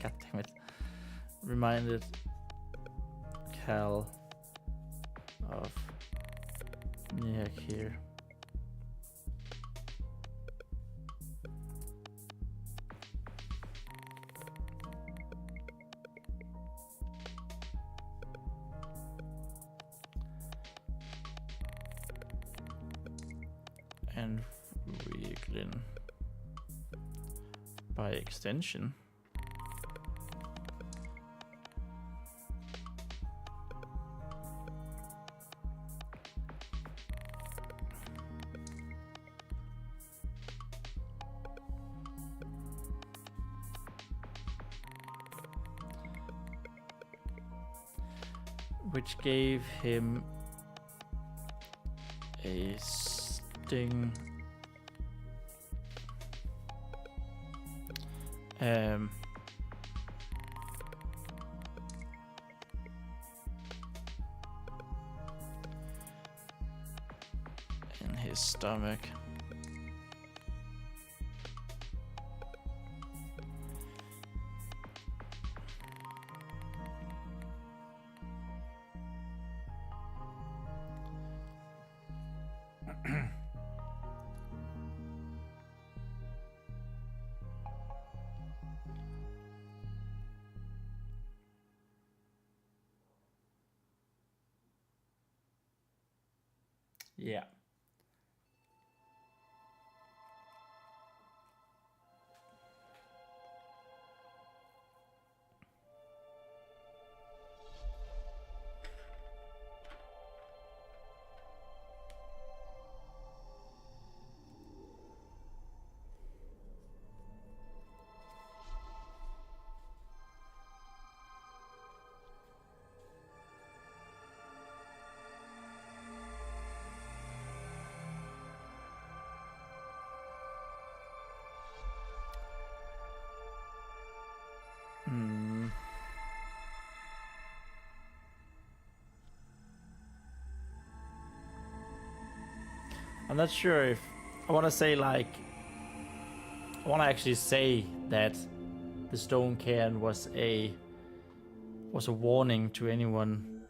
God damn it. Reminded Cal of Dair here. And Reglin by extension. Which gave him a sting. In his stomach. Yeah. I'm not sure if I want to say like I want to actually say that the stone cairn was a warning to anyone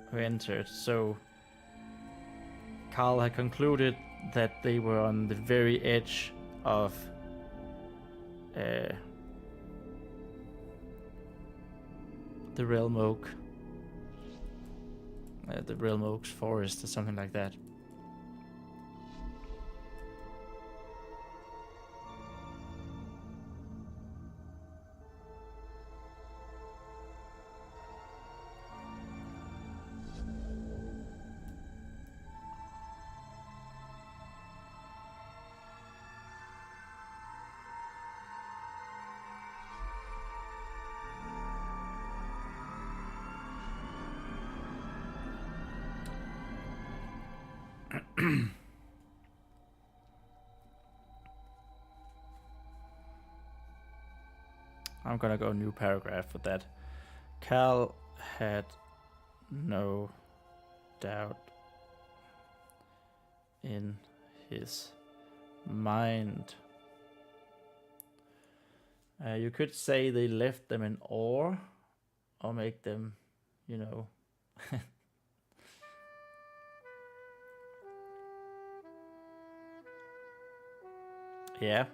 who entered. So Carl had concluded that they were on the very edge of the Realm Oak, the Realm Oaks forest or something like that. I'm gonna go new paragraph for that. Cal had no doubt in his mind. You could say they left them in awe, or make them, you know. Yeah.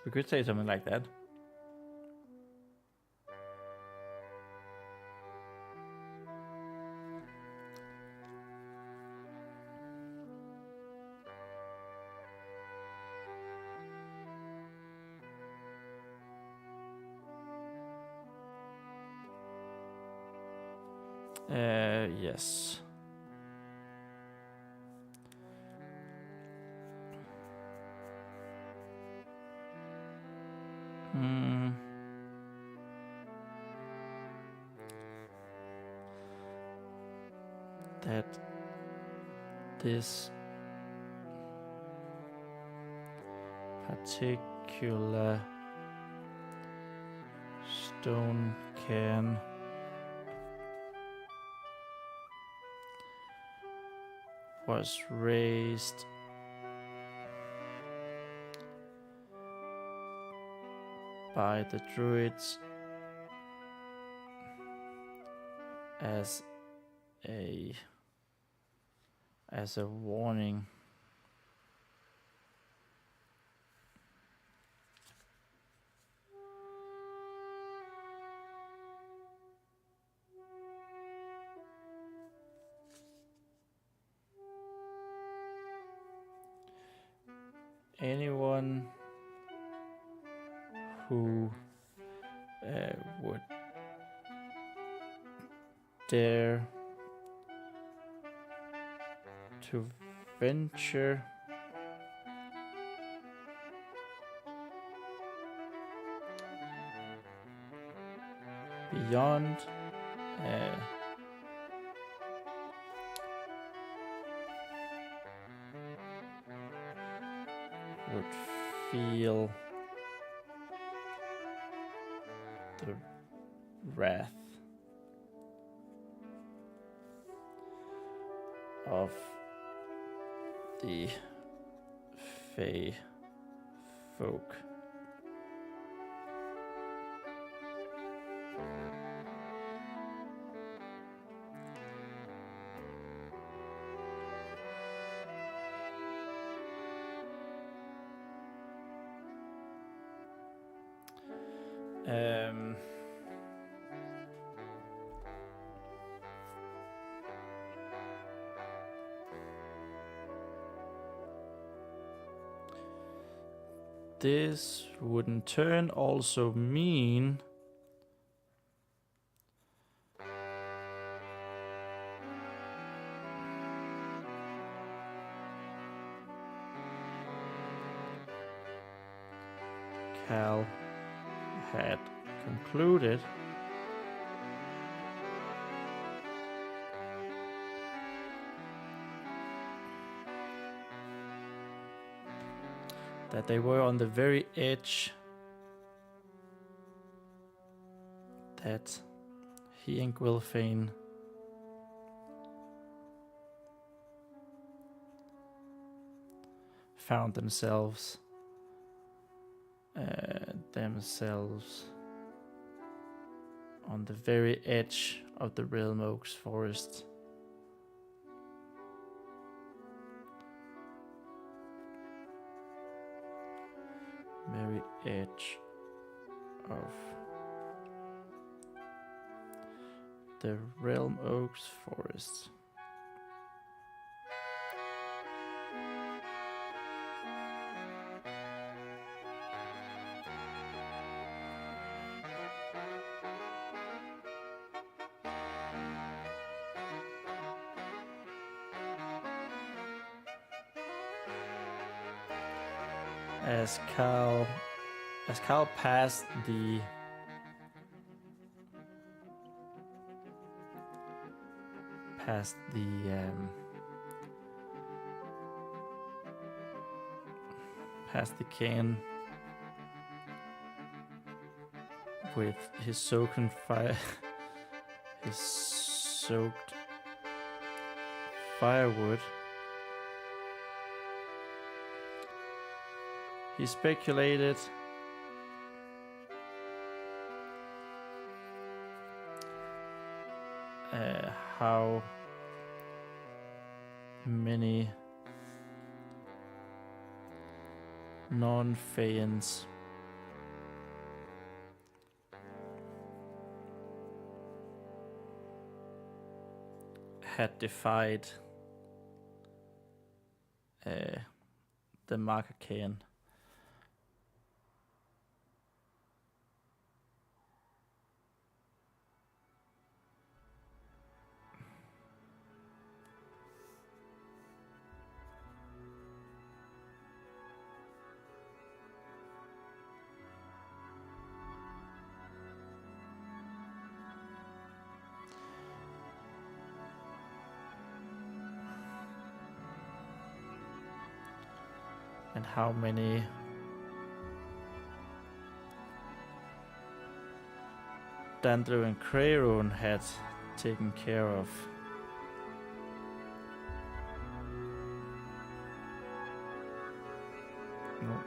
We could say something like that. Yes. That this particular stone cairn was raised by the druids as a warning. Anyone who would dare to venture beyond would feel the wrath of the Fae Folk. This would in turn also mean Cal had concluded that they were on the very edge that he and Gwilfane found themselves on the very edge of the Realm Oaks forest. Very edge of the Realm Oaks forest. As Cal passed the cairn with his soaked firewood, he speculated how many non-Faians had defied the marker can. And how many Dandru and Crayron had taken care of. No.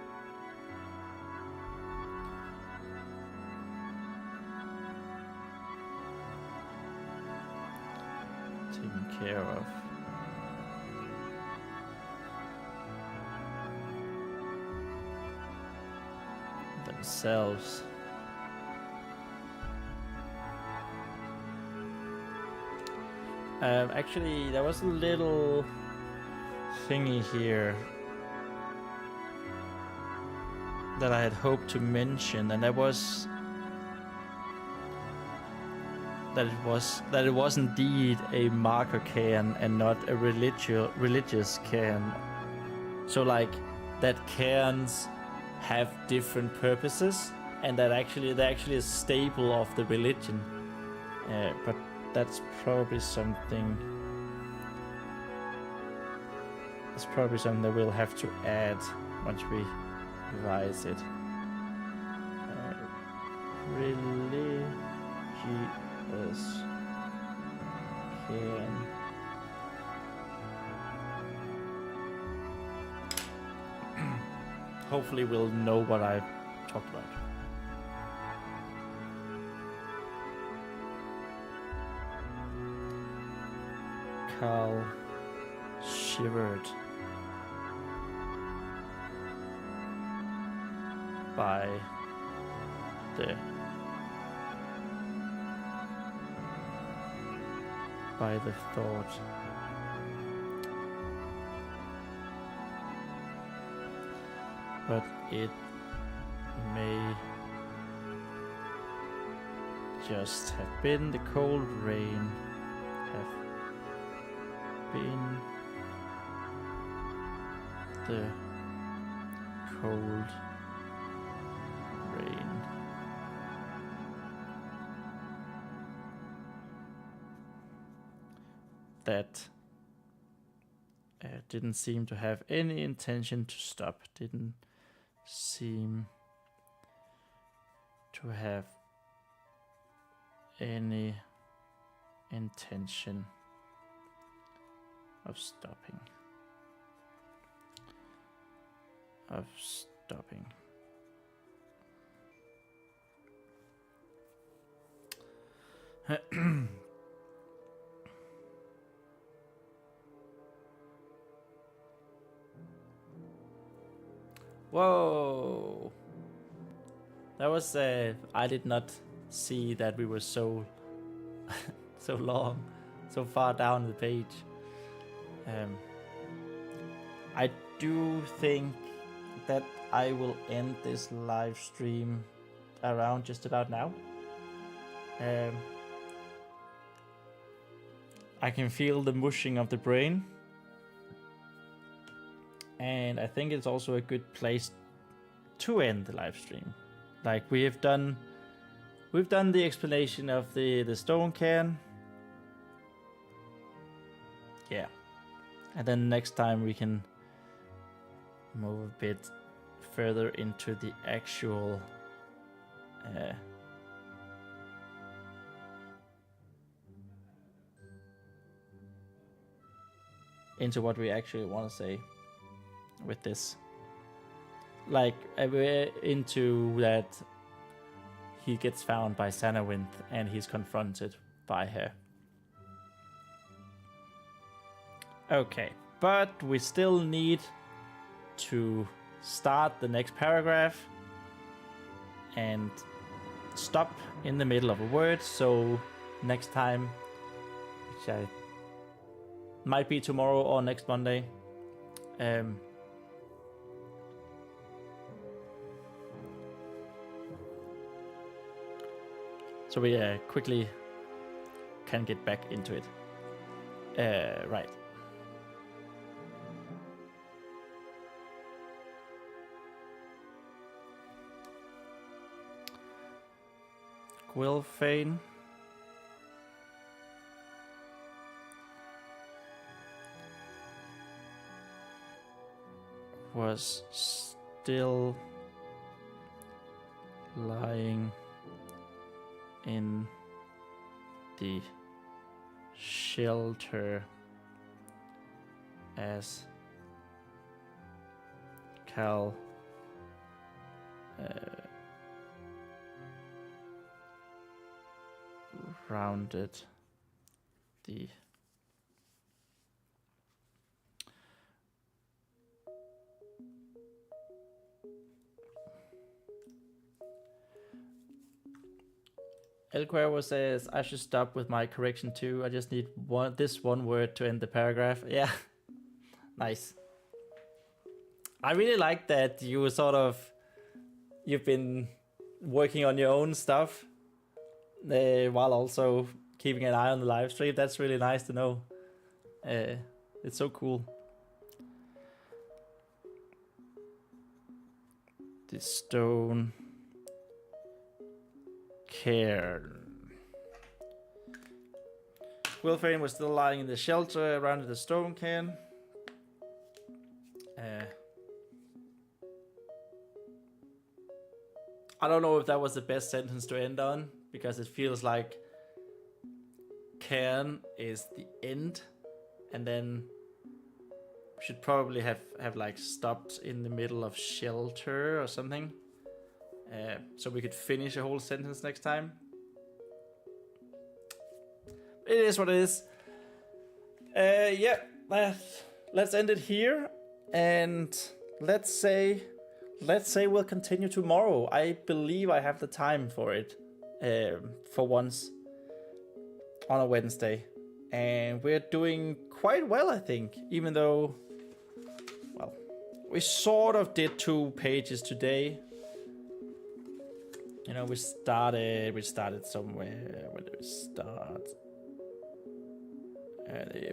Taken care of. Themselves. Actually, there was a little thingy here that I had hoped to mention, and that it was indeed a marker cairn and not a religious cairn. So like that cairns have different purposes, and that they're actually a staple of the religion. But that's probably something. It's probably something that we'll have to add once we revise it. Religious cairn. Hopefully we'll know what I talked about. Carl shivered by the thought. But it may just have been the cold rain, have been the cold rain. That didn't seem to have any intention to stop, didn't seem to have any intention of stopping. Whoa! That was I did not see that we were so so long, so far down the page. I do think that I will end this live stream around just about now. I can feel the mushing of the brain, and I think it's also a good place to end the live stream. Like we've done the explanation of the stone cairn. Yeah. And then next time we can move a bit further into the actual into what we actually want to say with this. Like we're into that he gets found by Sanawinth and he's confronted by her. Okay, but we still need to start the next paragraph and stop in the middle of a word. So next time, which I Might be tomorrow or next Monday. So we quickly can get back into it. Right. Gwilfane. Was still lying in the shelter as Cal rounded the Elquer says I should stop with my correction too. I just need this one word to end the paragraph. Yeah, nice. I really like that you you've been working on your own stuff while also keeping an eye on the live stream. That's really nice to know. It's so cool. The stone cairn. Gwilfane was still lying in the shelter around the stone cairn. I don't know if that was the best sentence to end on, because it feels like cairn is the end, and then we should probably have like stopped in the middle of shelter or something, so we could finish a whole sentence next time. It is what it is. Yeah, let's end it here, and let's say we'll continue tomorrow. I believe I have the time for it, for once, on a Wednesday. And we're doing quite well, I think, even though, well, we sort of did 2 pages today. You know, we started somewhere. Where did we start?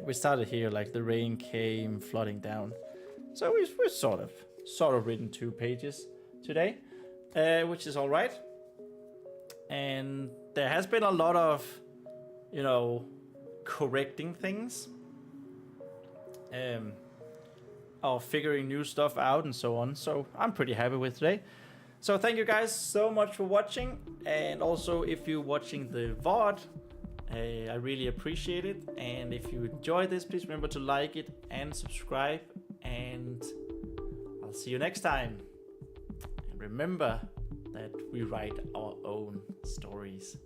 We started here, like the rain came flooding down. So we're sort of written 2 pages today, which is all right. And there has been a lot of, you know, correcting things, or figuring new stuff out and so on. So I'm pretty happy with today. So thank you guys so much for watching, and also if you're watching the VOD, I really appreciate it. And if you enjoyed this, please remember to like it and subscribe, and I'll see you next time. And remember that we write our own stories.